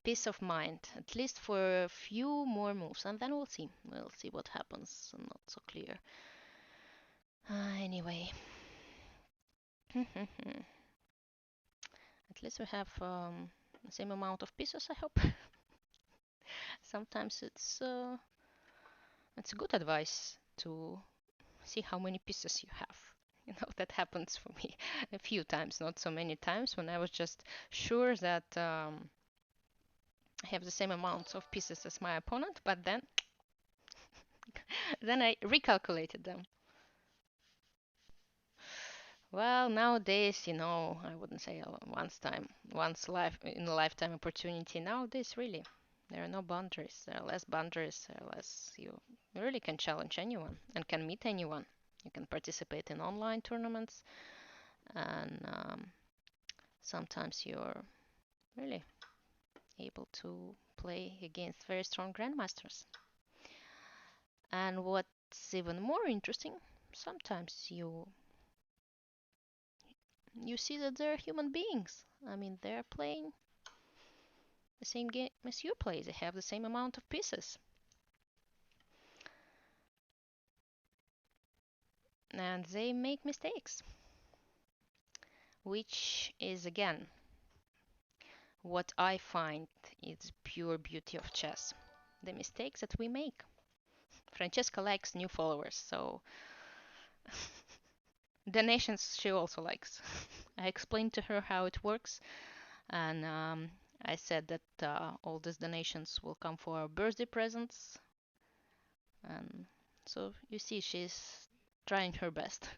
peace of mind, at least for a few more moves, and then we'll see. We'll see what happens. Not so clear. Anyway, at least we have the same amount of pieces, I hope. Sometimes it's a good advice to see how many pieces you have. You know, that happens for me a few times, not so many times, when I was just sure that I have the same amount of pieces as my opponent, but then I recalculated them. Well, nowadays, I wouldn't say once life in a lifetime opportunity. Nowadays, really, there are no boundaries. There are less boundaries. There are less. You really can challenge anyone and can meet anyone. You can participate in online tournaments, and sometimes you're really able to play against very strong grandmasters. And what's even more interesting, sometimes you see that they're human beings. I mean, they're playing the same game as you play. They have the same amount of pieces. And they make mistakes, which is again what I find is pure beauty of chess. The mistakes that we make. Francesca likes new followers, so donations she also likes. I explained to her how it works, and I said that all these donations will come for our birthday presents, and so you see, she's trying her best.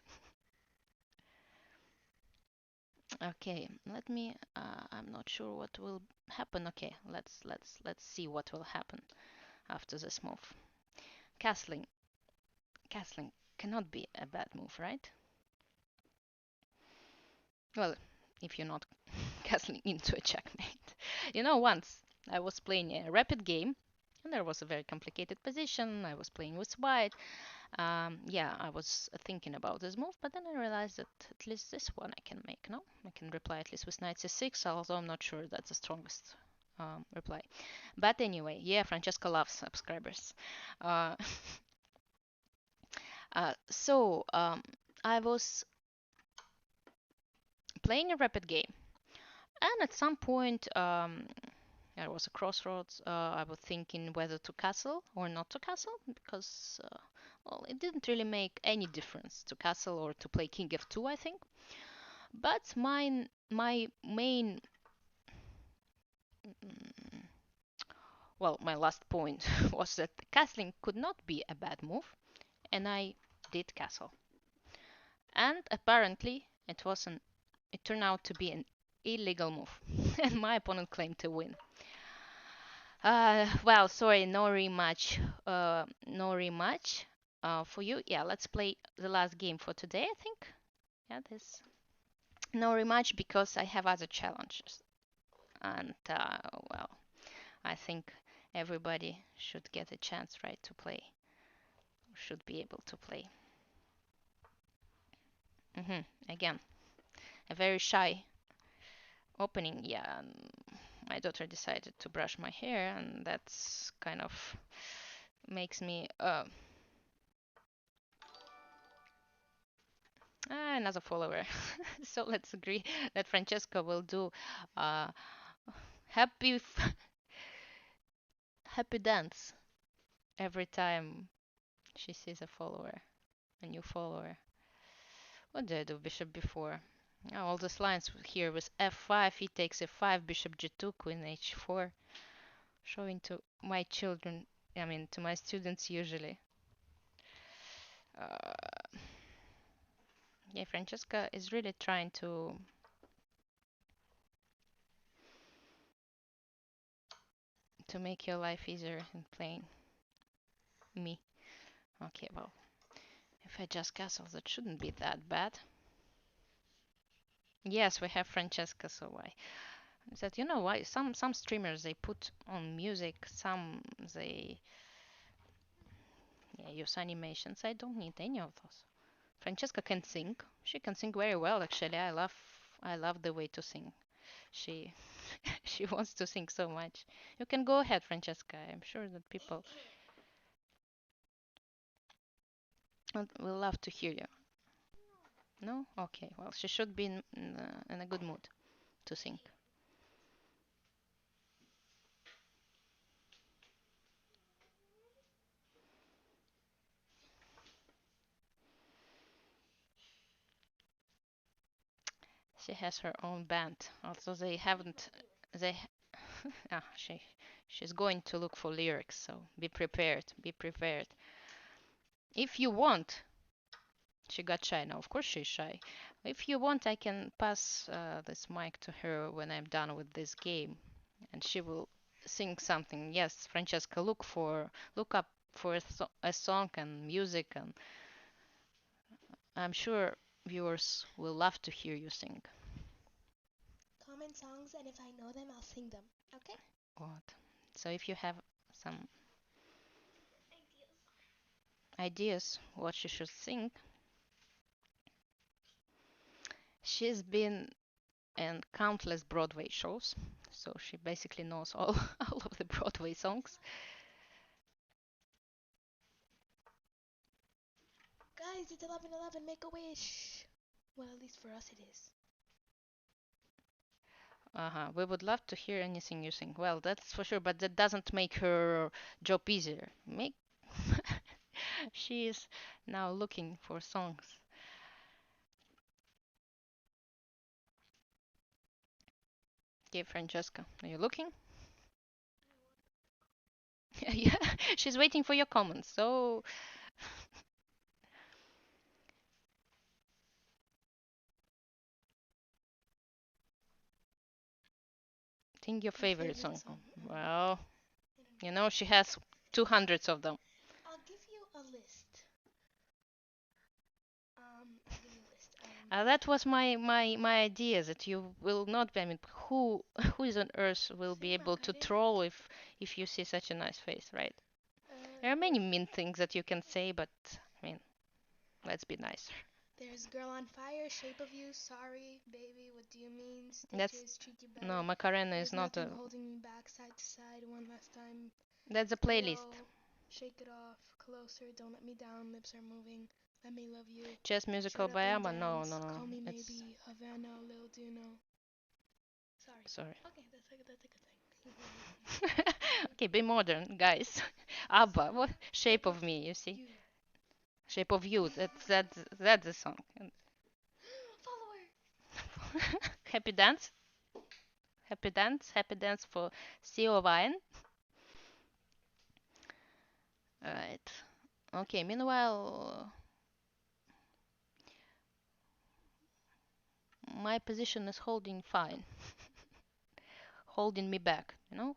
Okay, let me. I'm not sure what will happen. Okay, let's see what will happen after this move. Castling, castling cannot be a bad move, right? Well, if you're not castling into a checkmate. Once I was playing a rapid game, and there was a very complicated position. I was playing with white. Yeah, I was thinking about this move, but then I realized that at least this one I can make. No, I can reply at least with knight c6, although I'm not sure that's the strongest reply. But anyway, yeah, Francesca loves subscribers. Uh, so I was playing a rapid game, and at some point there was a crossroads. I was thinking whether to castle or not to castle because, well, it didn't really make any difference to castle or to play king f2, I think. But my main, mm, well, my last point was that castling could not be a bad move, and I did castle. And apparently, it turned out to be an illegal move, and my opponent claimed to win. Well, sorry, no rematch. No rematch. For you, yeah. Let's play the last game for today, I think. Yeah, this no rematch because I have other challenges, and well, I think everybody should get a chance, right, to play. Should be able to play. Again, a very shy opening. Yeah, my daughter decided to brush my hair, and that's kind of makes me another follower. So let's agree that Francesca will do uh, happy happy dance every time she sees a follower, a new follower. What did I do bishop before? Oh, all these lines here with f5, he takes f5, bishop g2, queen h4, showing to my children, I mean to my students usually. Uh, yeah, Francesca is really trying to make your life easier in playing me. Okay, well, if I just castle, that shouldn't be that bad. Yes, we have Francesca, so why? That why some streamers they put on music, some they use animations. I don't need any of those. Francesca can sing. She can sing very well actually. I love the way to sing. She she wants to sing so much. You can go ahead, Francesca. I'm sure that people will love to hear you. No? Okay. Well, she should be in a good mood to sing. She has her own band. Also, they haven't. They. She's going to look for lyrics. So be prepared. Be prepared. If you want, she got shy now. Of course, she's shy. If you want, I can pass this mic to her when I'm done with this game, and she will sing something. Yes, Francesca, look up for a song and music, and I'm sure viewers will love to hear you sing. Comment songs, and if I know them, I'll sing them. Okay? What? So if you have some ideas what she should sing, she's been and countless Broadway shows. So she basically knows all, all of the Broadway songs. Guys, it's 11:11. Make a wish. Well, at least for us it is. We would love to hear anything you sing. Well, that's for sure, but that doesn't make her job easier. Make she is now looking for songs. Okay, Francesca, are you looking? Yeah, she's waiting for your comments. So, think your My favorite favorite song. song. Well, you know she has 200 of them. I'll give you a list. I'll give you a list. That was my idea that you will not be. I mean, who is on earth will be Sing able to Macarena. troll if you see such a nice face, right? There are many mean things that you can say, but I mean, let's be nice. There's Girl on Fire, Shape of You, Sorry, Baby, What Do You Mean, That's Stitches, Treat You no, Better, Macarena is There's not Nothing a. Holding Me Back, Side to Side, One Last Time, That's a playlist. Hello, Shake It Off, Closer, Don't Let Me Down, Lips Are Moving, Let Me Love You, Just Shut musical Up by and ABBA. No, Dance, no, no. Call Me It's Maybe, Havana, Lil Duno. Sorry. sorry. Okay, that's a good thing. Okay, be modern, guys. ABBA. What shape Shape of of me? You see, You. shape of you. That's the song. Follower. Happy dance. Happy dance. Happy dance for Theo Vine. Alright. Okay, meanwhile, my position is holding fine. Holding me back, you know?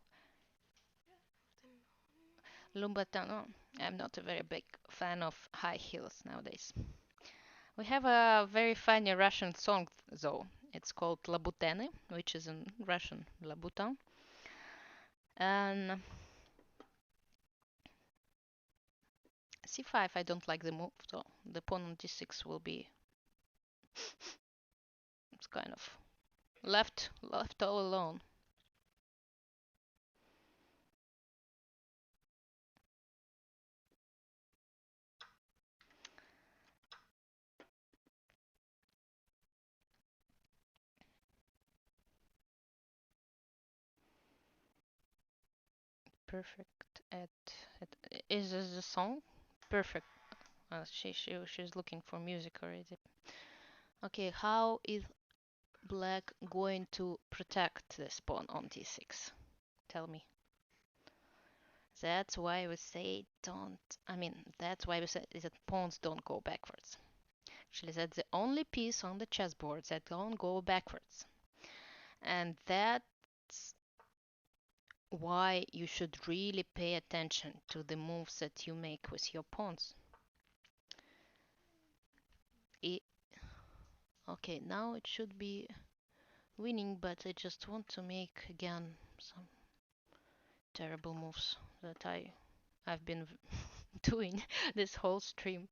Lumbatano. I'm not a very big fan of high heels nowadays. We have a very funny Russian song, though. It's called Labutene, which is in Russian Labutan. And c5, I don't like the move, so the pawn on d6 will be. It's kind of left all alone. Perfect at is this the song? Perfect. She's looking for music already. Okay, how is black going to protect this pawn on d6? Tell me. That's why we say don't. I mean, that's why we say is that pawns don't go backwards. Actually, that's the only piece on the chessboard that don't go backwards, and that's why you should really pay attention to the moves that you make with your pawns. I Okay, now it should be winning, but I just want to make again some terrible moves that I've been doing this whole stream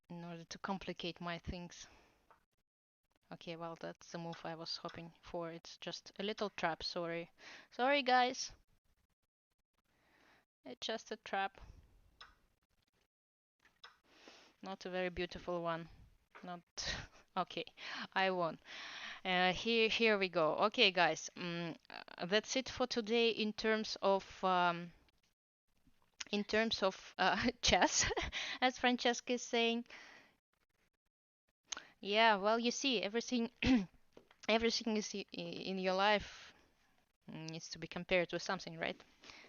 in order to complicate my things. Okay, well, that's the move I was hoping for. It's just a little trap, sorry. Sorry, guys. It's just a trap. Not a very beautiful one. Not. Okay, I won. Here we go. Okay, guys. That's it for today in terms of chess, as Francesca is saying. Yeah, well, you see, everything everything is in your life needs to be compared with something, right?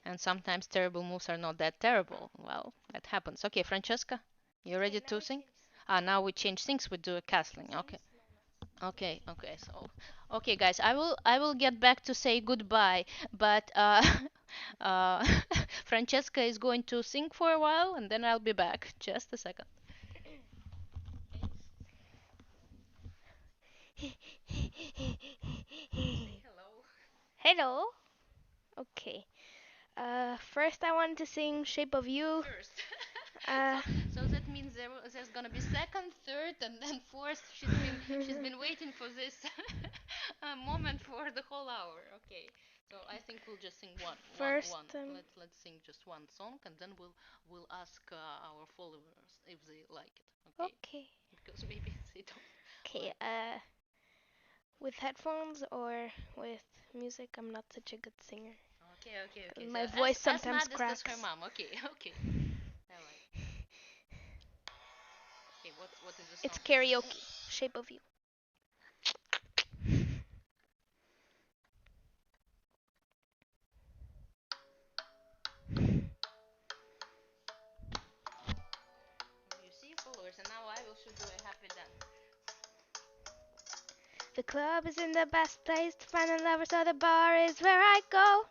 And sometimes terrible moves are not that terrible. Well, that happens. Okay, Francesca, you Okay, ready now to we sing? change. Ah, now we change things. We do a castling. Okay. Since no, Okay. So, okay, guys, I will get back to say goodbye, but uh, Francesca is going to sing for a while, and then I'll be back. Just a second. Hello. Hello. Okay. First I wanted to sing Shape of You. First. So Uh, so that means there's gonna be second, third, and then fourth. She's been waiting for this moment for the whole hour. Okay. So I think we'll just sing First, one. Let's sing just one song, and then we'll ask our followers if they like it. Okay? okay. Because maybe they don't Okay, like it. with headphones or with music, I'm not such a good singer. Okay. So My voice as sometimes modest as her cracks. mom. Okay, okay. I like. Okay, what is the It's song? karaoke. Shape of You. You see, followers, and now I will should do a happy dance. The club isn't the best place to find the lovers, so the bar is where I go.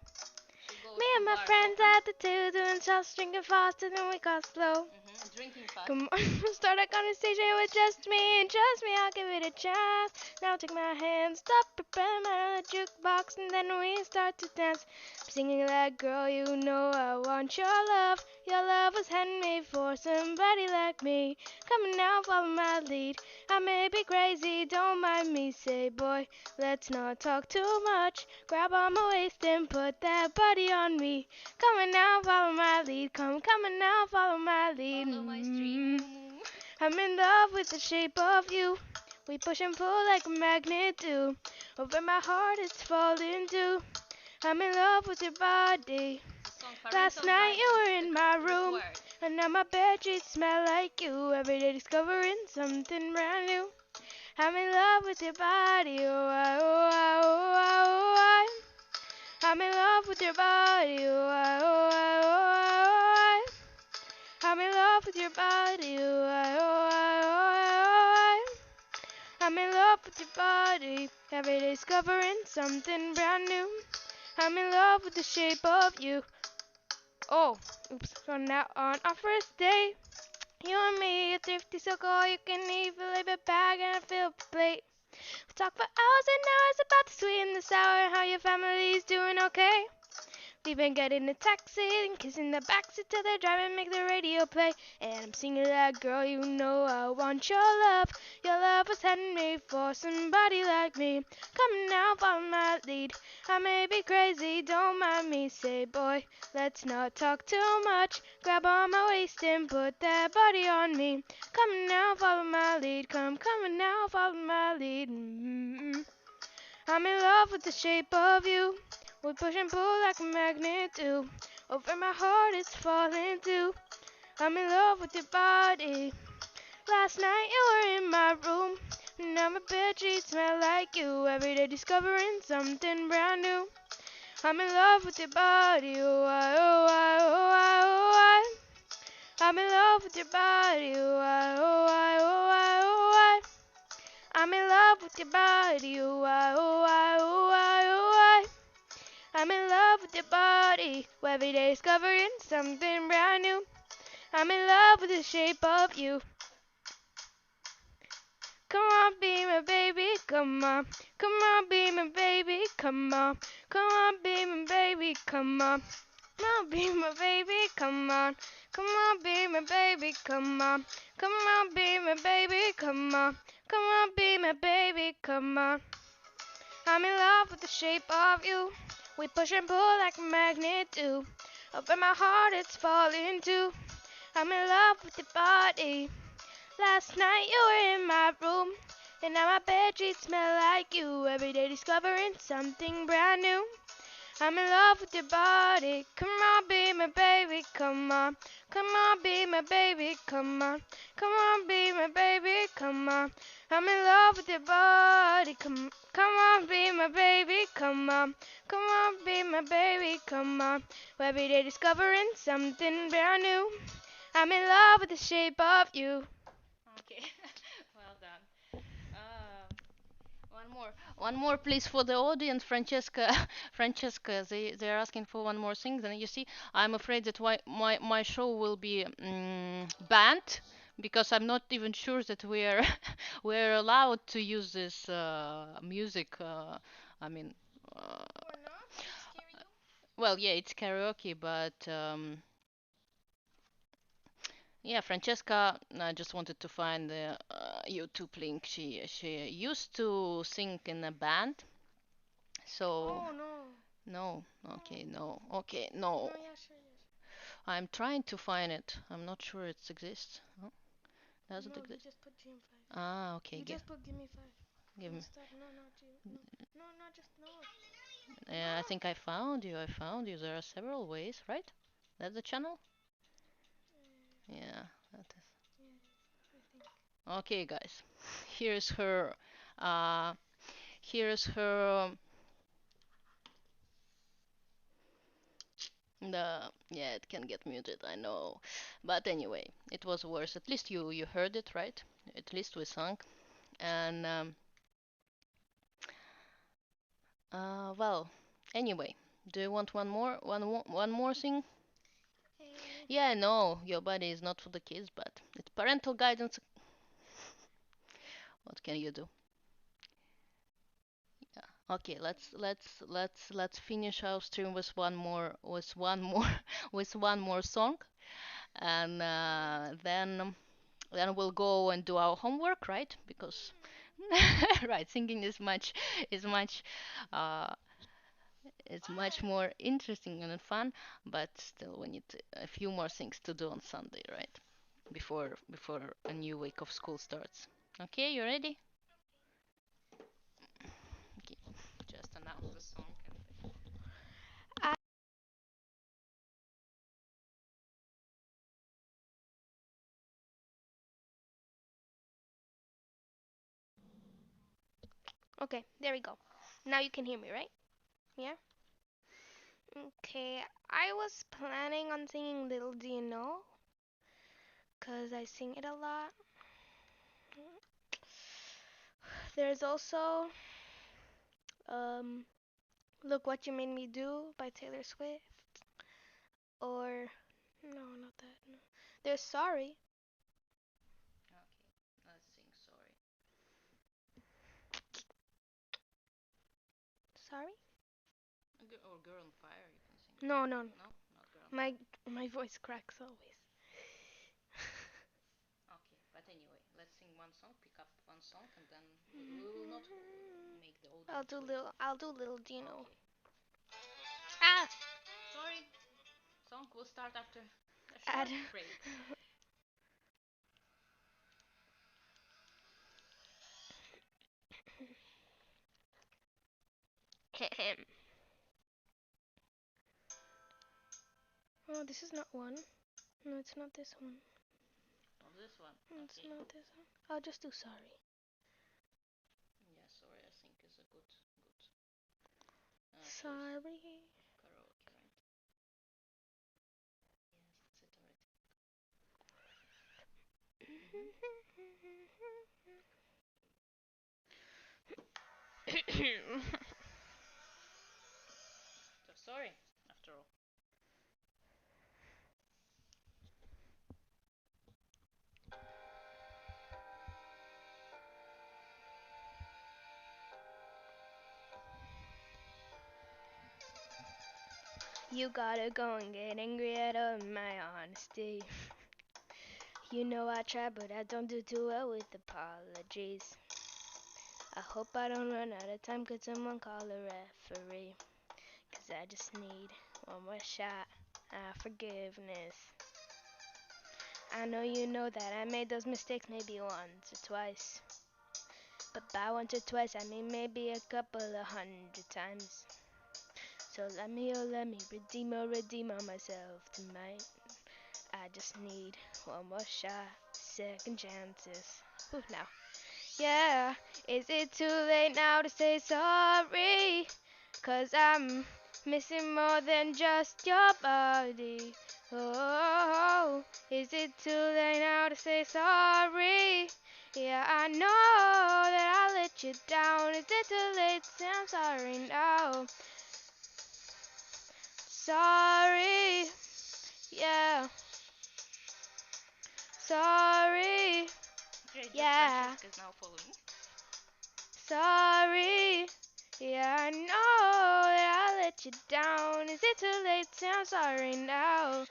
She Me goes to and my bars friends often. at the two doing shots, drinking fast, and then we got slow. Drinking fast. Come on, start a conversation with just me, and trust me, I'll give it a chance. Now take my hand, stop it, put 'em on the jukebox, and then we start to dance. I'm singing like, girl, you know I want your love. Your love was handmade for somebody like me. Come on now, follow my lead. I may be crazy, don't mind me. Say, boy, let's not talk too much. Grab on my waist and put that body on me. Come on now, follow my lead. Come on now, follow my lead. Follow my stream. I'm in love with the shape of you. We push and pull like a magnet do. Over my heart it's falling too. I'm in love with your body. The song Last parental night you guidance were in my room, required. and now my bed sheets smell like you. Every day discovering something brand new. I'm in love with your body. Oh, I, oh, I, oh, I, oh, I. I'm in love with your body. Oh, I, oh, I, oh, I, oh, I. I'm in love with your body. Oh, I, oh, I, oh, I, oh, I. I'm in love with your body. Every day discovering something brand new. I'm in love with the shape of you. Oh, oops. So now on our first day, you and me are thrifty, so go you can even leave a bag and fill up a plate. We talk for hours and hours about the sweet and the sour and how your family's doing okay. We've been getting a taxi and kissing the backseat till they're driving, make the radio play. And I'm singing like, girl, you know I want your love. Your love was handmade for somebody like me. Come on now, follow my lead. I may be crazy, don't mind me. Say, boy, let's not talk too much. Grab on my waist and put that body on me. Come on now, follow my lead. Come on now, follow my lead. I'm in love with the shape of you. We push and pull like a magnet do. Over my heart it's falling too. I'm in love with your body. Last night you were in my room. Now my bed sheets smell like you. Every day discovering something brand new. I'm in love with your body. Oh, I, oh, I, oh, I, oh, I. I'm in love with your body. Oh, I, oh, I, oh, I, oh, I. I'm in love with your body. Oh, I, oh, I, oh, I, oh, I. I'm in love with your body. Every day discovering something brand new. I'm in love with the shape of you. Come on, be my baby, come on. Come on, be my baby, come on. Come on, be my baby, come on. Come on, be my baby, come on. Come on, be my baby, come on. Come on, be my baby, come on. Come on, be my baby, come on. I'm in love with the shape of you. We push and pull like a magnet do. Over my heart it's falling too. I'm in love with your body. Last night you were in my room, and now my bed sheets smell like you. Every day discovering something brand new. I'm in love with your body. Come on, be my baby, come on. Come on, be my baby, come on. Come on, be my baby, come on. I'm in love with your body. Come on, be my baby, come on. Come on, be my baby, come on. Every day discovering something brand new. I'm in love with the shape of you. Okay, well done. One more, please, for the audience, Francesca. Francesca, they're asking for one more thing. Then you see, I'm afraid that my show will be banned because I'm not even sure that we're we're allowed to use this music. I mean, uh, well, yeah, it's karaoke, but Yeah, Francesca, I just wanted to find the YouTube link. She used to sing in a band. So Oh no. no, okay, No. no, okay, no. No, yeah, sure, yes. I'm trying to find it. I'm not sure it exists. Oh, does it No, you exist? just put GM5. Ah, okay. You just put give me 5. Give No, me. stop. No, not G. No. No, not just no. I No. think I found you. I found you. There are several ways, right? That's the channel. Yeah, that is. Yeah, I think. Okay, guys. Here's her. Uh, here's her. The yeah, it can get muted. I know, but anyway, it was worse. At least you heard it, right? At least we sung. And well, anyway, do you want one more thing? Eh, Yeah, no, your body is not for the kids, but it's parental guidance. What can you do? Yeah. Okay, let's finish our stream with one more with one more song, and then we'll go and do our homework, right? Because right, singing is much uh it's much more interesting and fun, but still we need a few more things to do on Sunday, right? Before a new week of school starts. Okay, you ready? Okay, just announce the song. I, okay, there we go. Now you can hear me, right? Yeah? Okay, I was planning on singing Little Do You Know, because I sing it a lot. There's also um, Look What You Made Me Do by Taylor Swift. Or, no, not that. No. There's Sorry. Okay, let's sing Sorry. Sorry? Or Girl on Fire, you can sing. No, no, no. No, not Girl on My, Fire. my voice cracks always. Okay, but anyway, let's sing one song, pick up one song, and then we will not make the audience wait. I'll do Little Dino. Okay. Ah! Sorry, song will start after a Add. short break. Oh, this is not one. No, it's not this one. Not this one. It's Okay. not this one. I'll just do Sorry. Yeah, sorry, I think is a good choice. Sorry. Karaoke, right? Yes, that's it already. So sorry, after all. You gotta go and get angry at all my honesty. You know I try, but I don't do too well with apologies. I hope I don't run out of time. Could someone call a referee? 'Cause I just need one more shot at forgiveness. I know you know that I made those mistakes maybe once or twice. But by once or twice, I mean maybe a couple of hundred times. So let me, oh let me redeem on myself tonight. I just need one more shot, second chances. Ooh, now. Yeah, is it too late now to say sorry? 'Cause I'm missing more than just your body. Oh, is it too late now to say sorry? Yeah, I know that I let you down. Is it too late to say I'm sorry now? Sorry, yeah, sorry, Great, that yeah, Francesca is now following. sorry. Yeah, I know that I let you down. Is it too late to say I'm sorry now?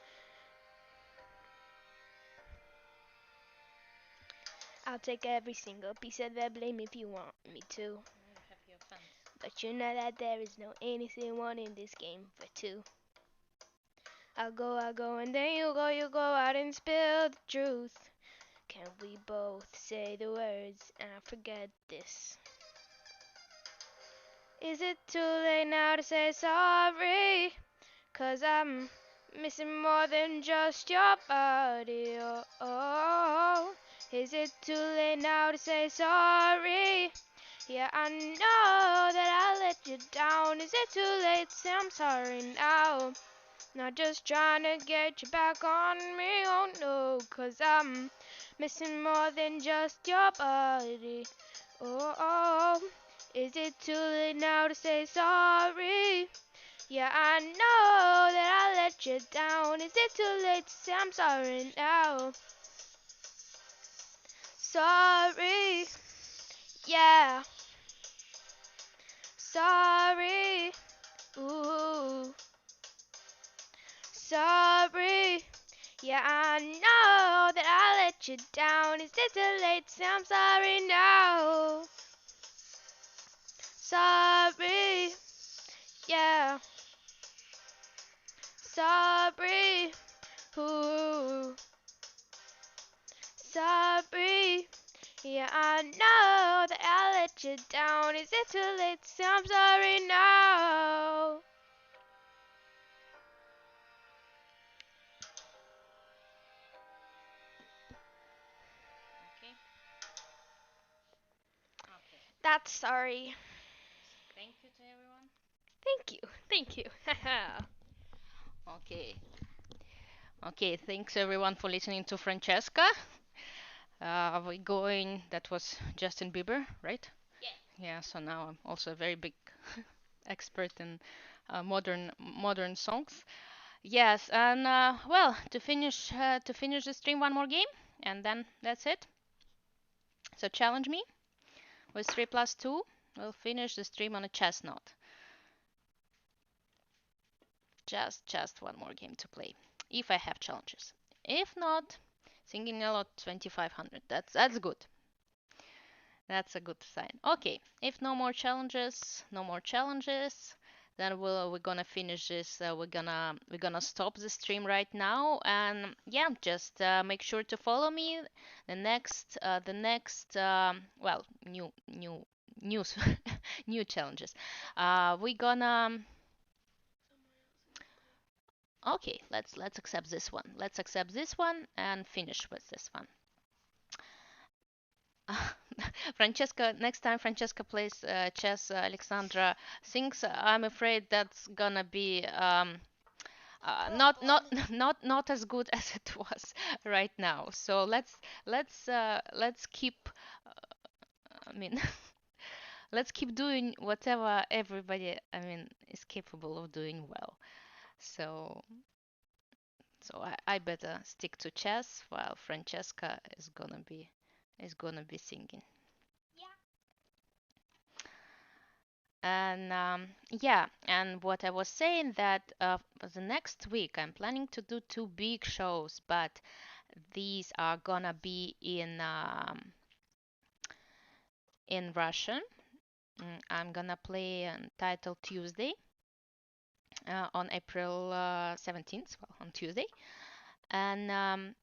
I'll take every single piece of the blame if you want me to. You have your fans. But you know that there is no anything one in this game for two. I'll go, and then you go out and spill the truth. Can we both say the words and I forget this? Is it too late now to say sorry? 'Cause I'm missing more than just your body. Oh, oh. Is it too late now to say sorry? Yeah, I know that I let you down. Is it too late to say I'm sorry now? Not just trying to get you back on me, oh no. 'Cause I'm missing more than just your body. Oh, oh. Is it too late now to say sorry? Yeah, I know that I let you down. Is it too late to say I'm sorry now? Sorry, yeah, sorry, ooh, sorry. Yeah, I know that I let you down. Is it too late to say I'm sorry now? Sorry, yeah, sorry, ooh, sorry. Yeah, I know that I let you down. Is it too late to say I'm sorry now? Okay. Okay. That's sorry. Thank you to everyone. Thank you. Thank you. Okay. Okay. Thanks everyone for listening to Francesca. We going. That was Justin Bieber, right? Yeah. So now I'm also a very big expert in modern songs. Yes, and well, to finish the stream, one more game, and then that's it. So challenge me with 3+2. We'll finish the stream on a chess note. Just one more game to play, if I have challenges. If not, singing a lot 2500. That's good. That's a good sign. Okay, if no more challenges, then we're gonna finish this. We're gonna stop the stream right now, and yeah, just make sure to follow me. Well, new news, new challenges. We're gonna. Okay, let's accept this one. Let's accept this one and finish with this one. Francesca, next time Francesca plays chess, Alexandra sings. I'm afraid that's gonna be not as good as it was right now. So let's keep. I mean, let's keep doing whatever everybody is capable of doing well. So I better stick to chess while Francesca is gonna be singing. And yeah, and what I was saying that for the next week I'm planning to do two big shows, but these are gonna be in Russian. I'm gonna play Untitled Tuesday on April 17th, well, on Tuesday, and um,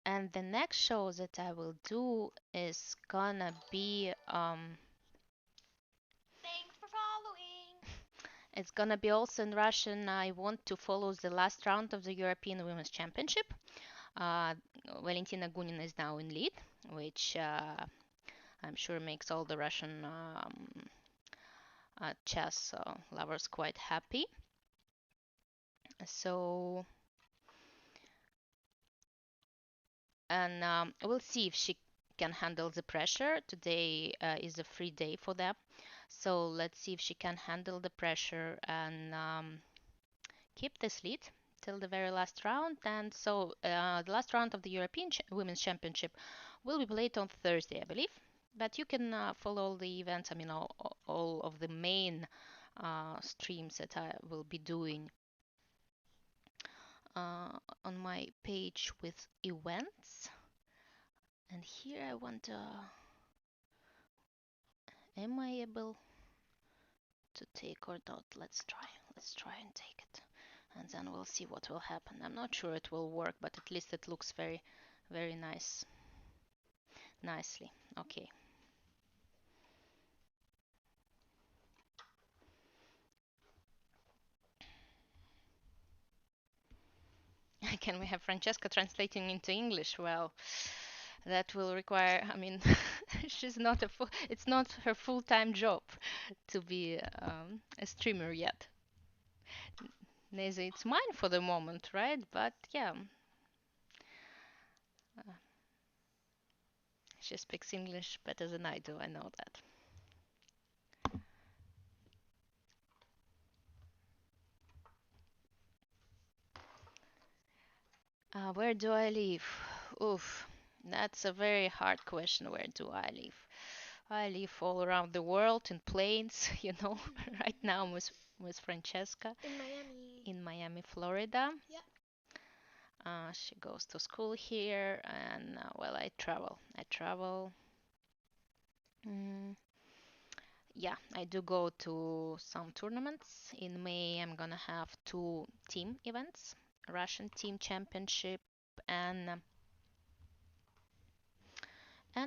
and the next show that I will do is gonna be Thanks for following. it's gonna be also in Russian. I want to follow the last round of the European Women's Championship. Uh, Valentina Gunina is now in lead, which I'm sure makes all the Russian chess lovers quite happy. So, and we'll see if she can handle the pressure. Today is a free day for them. So let's see if she can handle the pressure and keep this lead till the very last round. And so the last round of the European Women's Championship will be played on Thursday, I believe. But you can follow all the events, all of the main streams that I will be doing on my page with events. And here I want, am I able to take or not? Let's try. Let's try and take it. And then we'll see what will happen. I'm not sure it will work, but at least it looks very, very nice. Nicely. Okay. Can we have Francesca translating into English? Well, that will require, I mean, she's not a full, it's not her full-time job to be a streamer yet. Neither it's mine for the moment, right? But yeah, uh, she speaks English better than I do, I know that. Where do I live? Oof, that's a very hard question. Where do I live? I live all around the world in planes, you know. Right now I'm with Francesca In Miami. in Miami, Florida. Yeah. She goes to school here, and well, I travel. I travel. Mm, yeah, I do go to some tournaments. In May, I'm gonna have two team events, Russian team championship and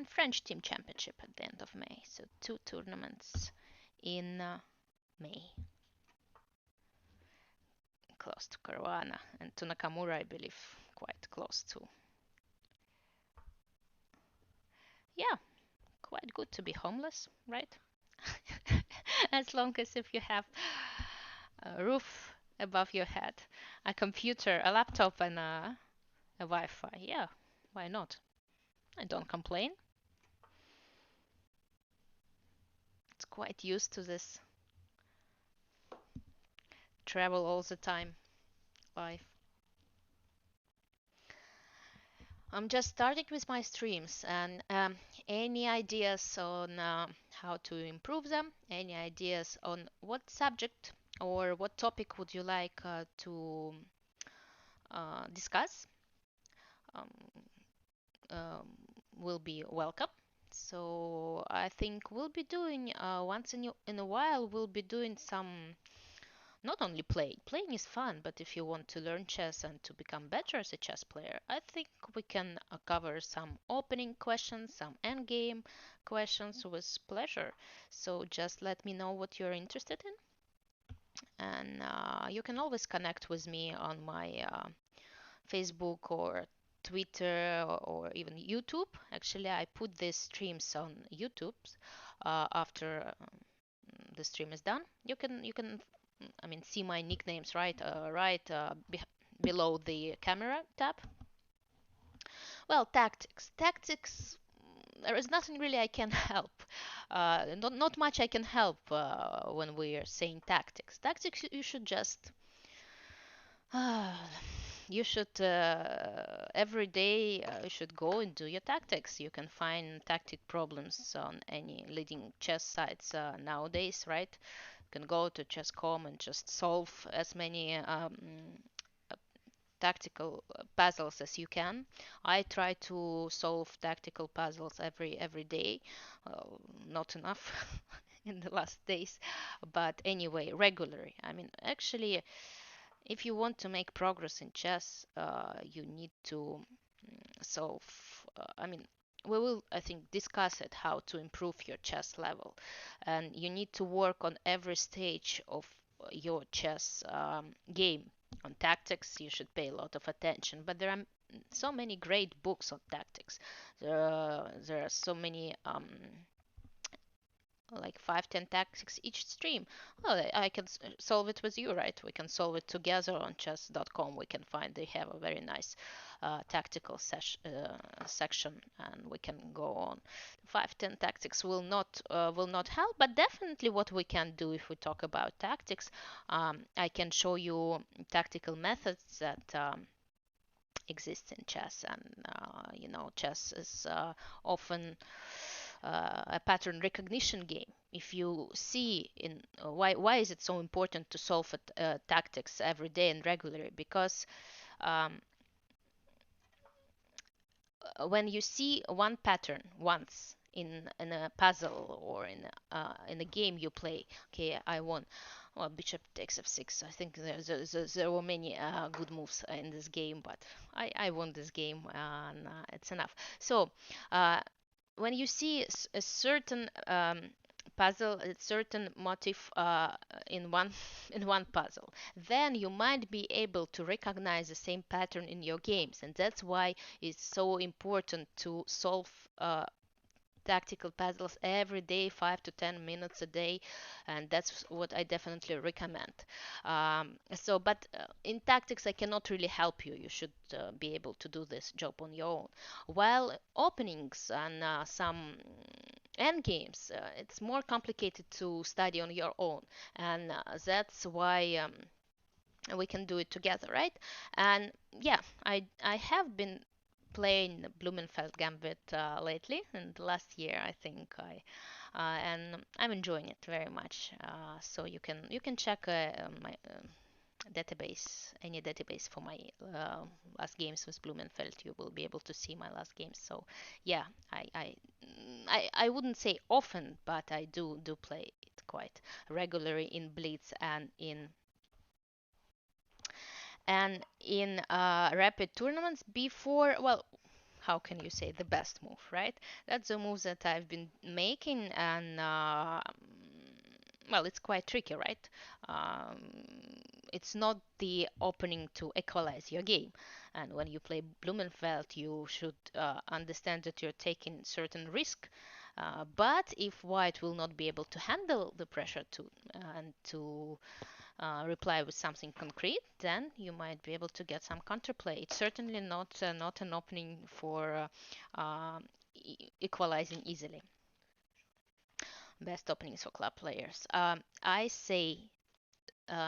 French team championship at the end of May. So two tournaments in May, close to Caruana and to Nakamura, I believe, quite close to. Yeah, quite good to be homeless, right? As long as if you have a roof above your head, a computer, a laptop, and a Wi-Fi. Yeah, why not? I don't complain. It's quite used to this travel all the time life. I'm just starting with my streams, and any ideas on how to improve them? Any ideas on what subject or what topic would you like to discuss? Um, um, will be welcome. So I think we'll be doing once in a while. We'll be doing some not only playing. Playing is fun, but if you want to learn chess and to become better as a chess player, I think we can cover some opening questions, some endgame questions with pleasure. So just let me know what you're interested in, and you can always connect with me on my Facebook or Twitter or even YouTube. Actually, I put these streams on YouTube after the stream is done. You can I mean see my nicknames right below the camera tab. Well, tactics. There is nothing really I can help. Not much I can help when we are saying tactics. Tactics you should just you should every day you should go and do your tactics. You can find tactic problems on any leading chess sites nowadays, right? You can go to chess.com and just solve as many tactical puzzles as you can. I try to solve tactical puzzles every day. Not enough in the last days, but anyway, regularly. I mean, actually, if you want to make progress in chess, you need to solve. I mean, we will, I think, discuss it how to improve your chess level, and you need to work on every stage of your chess game. On tactics, you should pay a lot of attention, but there are so many great books on tactics. There are so many like 5-10 tactics each stream. Well, I can solve it with you, right? We can solve it together on chess.com. We can find they have a very nice tactical section, and we can go on. 5-10 tactics will not help, but definitely what we can do if we talk about tactics, I can show you tactical methods that exist in chess, and chess is often a pattern recognition game. If you see in why is it so important to solve tactics every day and regularly? Because um, when you see one pattern once in a puzzle or in a game you play, okay, I won. Well, bishop takes f6. I think there were many good moves in this game, but I won this game, and it's enough. So, uh, when you see a certain puzzle, a certain motif in one in one puzzle, then you might be able to recognize the same pattern in your games, and that's why it's so important to solve tactical puzzles every day, 5 to 10 minutes a day, and that's what I definitely recommend. But in tactics, I cannot really help you. You should be able to do this job on your own. While openings and some end games, it's more complicated to study on your own, and that's why. We can do it together, right? And yeah, I have been playing Blumenfeld Gambit lately, and last year I think and I'm enjoying it very much. So you can check my database, any database for my last games with Blumenfeld. You will be able to see my last games. So yeah, I I I wouldn't say often, but I do play it quite regularly in Blitz and in rapid tournaments before. Well, how can you say the best move, right? That's the moves that I've been making, and well, it's quite tricky, right? um, it's not the opening to equalize your game, and when you play Blumenfeld you should understand that you're taking certain risk, but if white will not be able to handle the pressure and to reply with something concrete, then you might be able to get some counterplay. It's certainly not an opening for equalizing easily. Best openings for club players. I say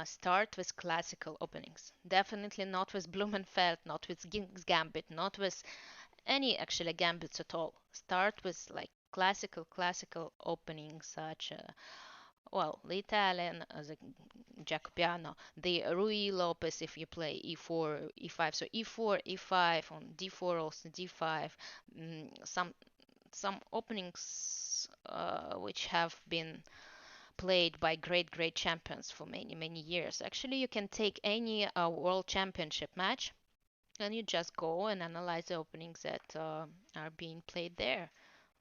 start with classical openings. Definitely not with Blumenfeld, not with King's Gambit, not with any actually gambits at all. Start with like classical openings such well, the Italian, the Jacobiano, the Rui Lopez if you play e4, e5. So e4, e5 on d4, also d5. Some openings which have been played by great champions for many years. Actually, you can take any world championship match and you just go and analyze the openings that are being played there,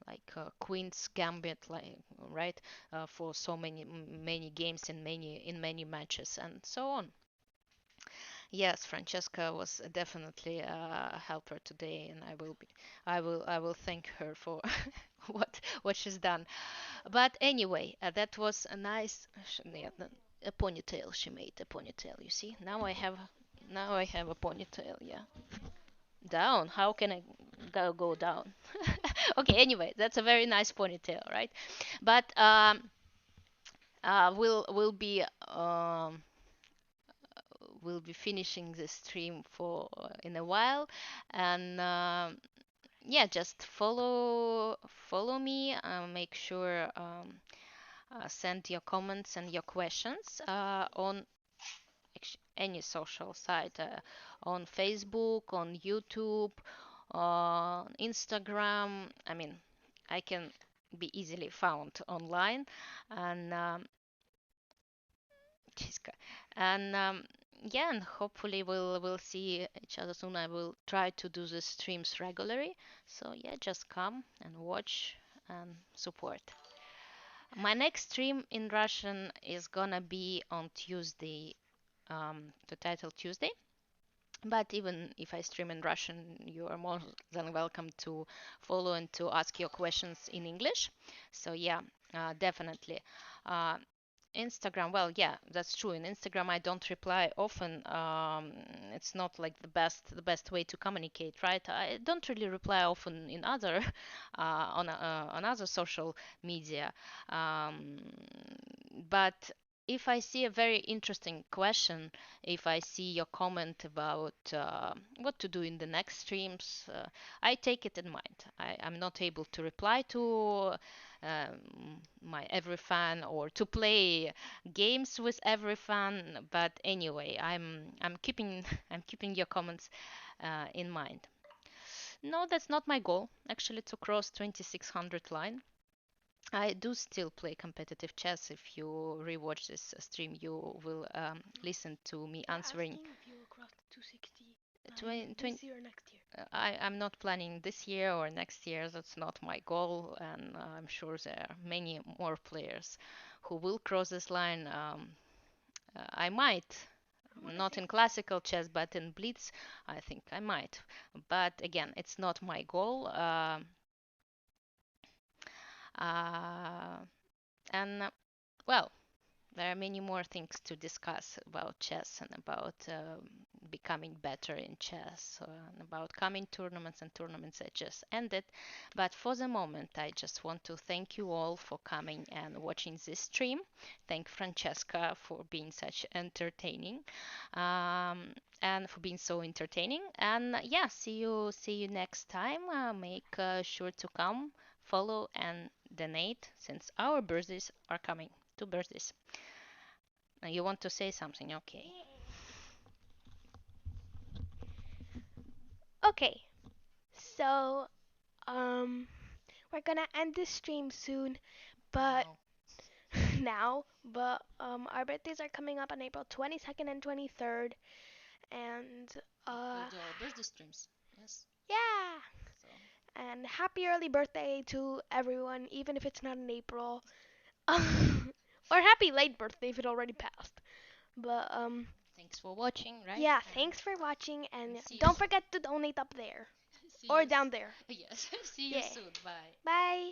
like Queen's Gambit, like right, for so many games in many matches and so on. Yes, Francesca was definitely a helper today, and I will thank her for what she's done. But anyway, that was a nice yeah, a ponytail she made, a ponytail. You see, now I have a ponytail. Yeah, down. How can I go down? Okay. Anyway, that's a very nice ponytail, right? But we'll be we'll be finishing the stream for in a while, and yeah, just follow me. Make sure send your comments and your questions on any social site, on Facebook, on YouTube, on Instagram. I mean, I can be easily found online, and Chiska. And yeah, and hopefully we'll see each other soon. I will try to do the streams regularly. So yeah, just come and watch and support. My next stream in Russian is gonna be on Tuesday, the title Tuesday. But even if I stream in Russian, you are more than welcome to follow and to ask your questions in English. So yeah, definitely. Uh, Instagram, well, yeah, that's true. In Instagram, I don't reply often. It's not like the best way to communicate, right? I don't really reply often in other on other social media. Um, but if I see a very interesting question, if I see your comment about what to do in the next streams, I take it in mind. I'm not able to reply to my every fan or to play games with every fan, but anyway, I'm keeping I'm keeping your comments in mind. No, that's not my goal, actually, to cross 2600 line. I do still play competitive chess. If you rewatch this stream, you will listen to me They're answering. asking if you will cross the 260 line 20, this year or next year. I'm not planning this year or next year. That's not my goal, and I'm sure there are many more players who will cross this line. I might, I want to not say in classical chess, but in Blitz, I think I might. But again, it's not my goal. Uh, and well, there are many more things to discuss about chess and about becoming better in chess and about coming tournaments and tournaments that just ended. But for the moment, I just want to thank you all for coming and watching this stream. Thank Francesca for being such entertaining and for being so entertaining. And yeah, see you next time. Make sure to come, follow, and donate since our birthdays are coming. Two birthdays. You want to say something? Okay. Okay, so um, we're gonna end this stream soon, but Now. now, our birthdays are coming up on April 22nd and 23rd, and We'll uh, do our birthday streams. Yes. yeah, So and happy early birthday to everyone, even if it's not in April, or happy late birthday if it already passed. But thanks for watching, right? yeah, thanks for watching, And and see you. don't forget to donate up there See or you. down there. Yes. See you Yeah, soon. Bye. bye.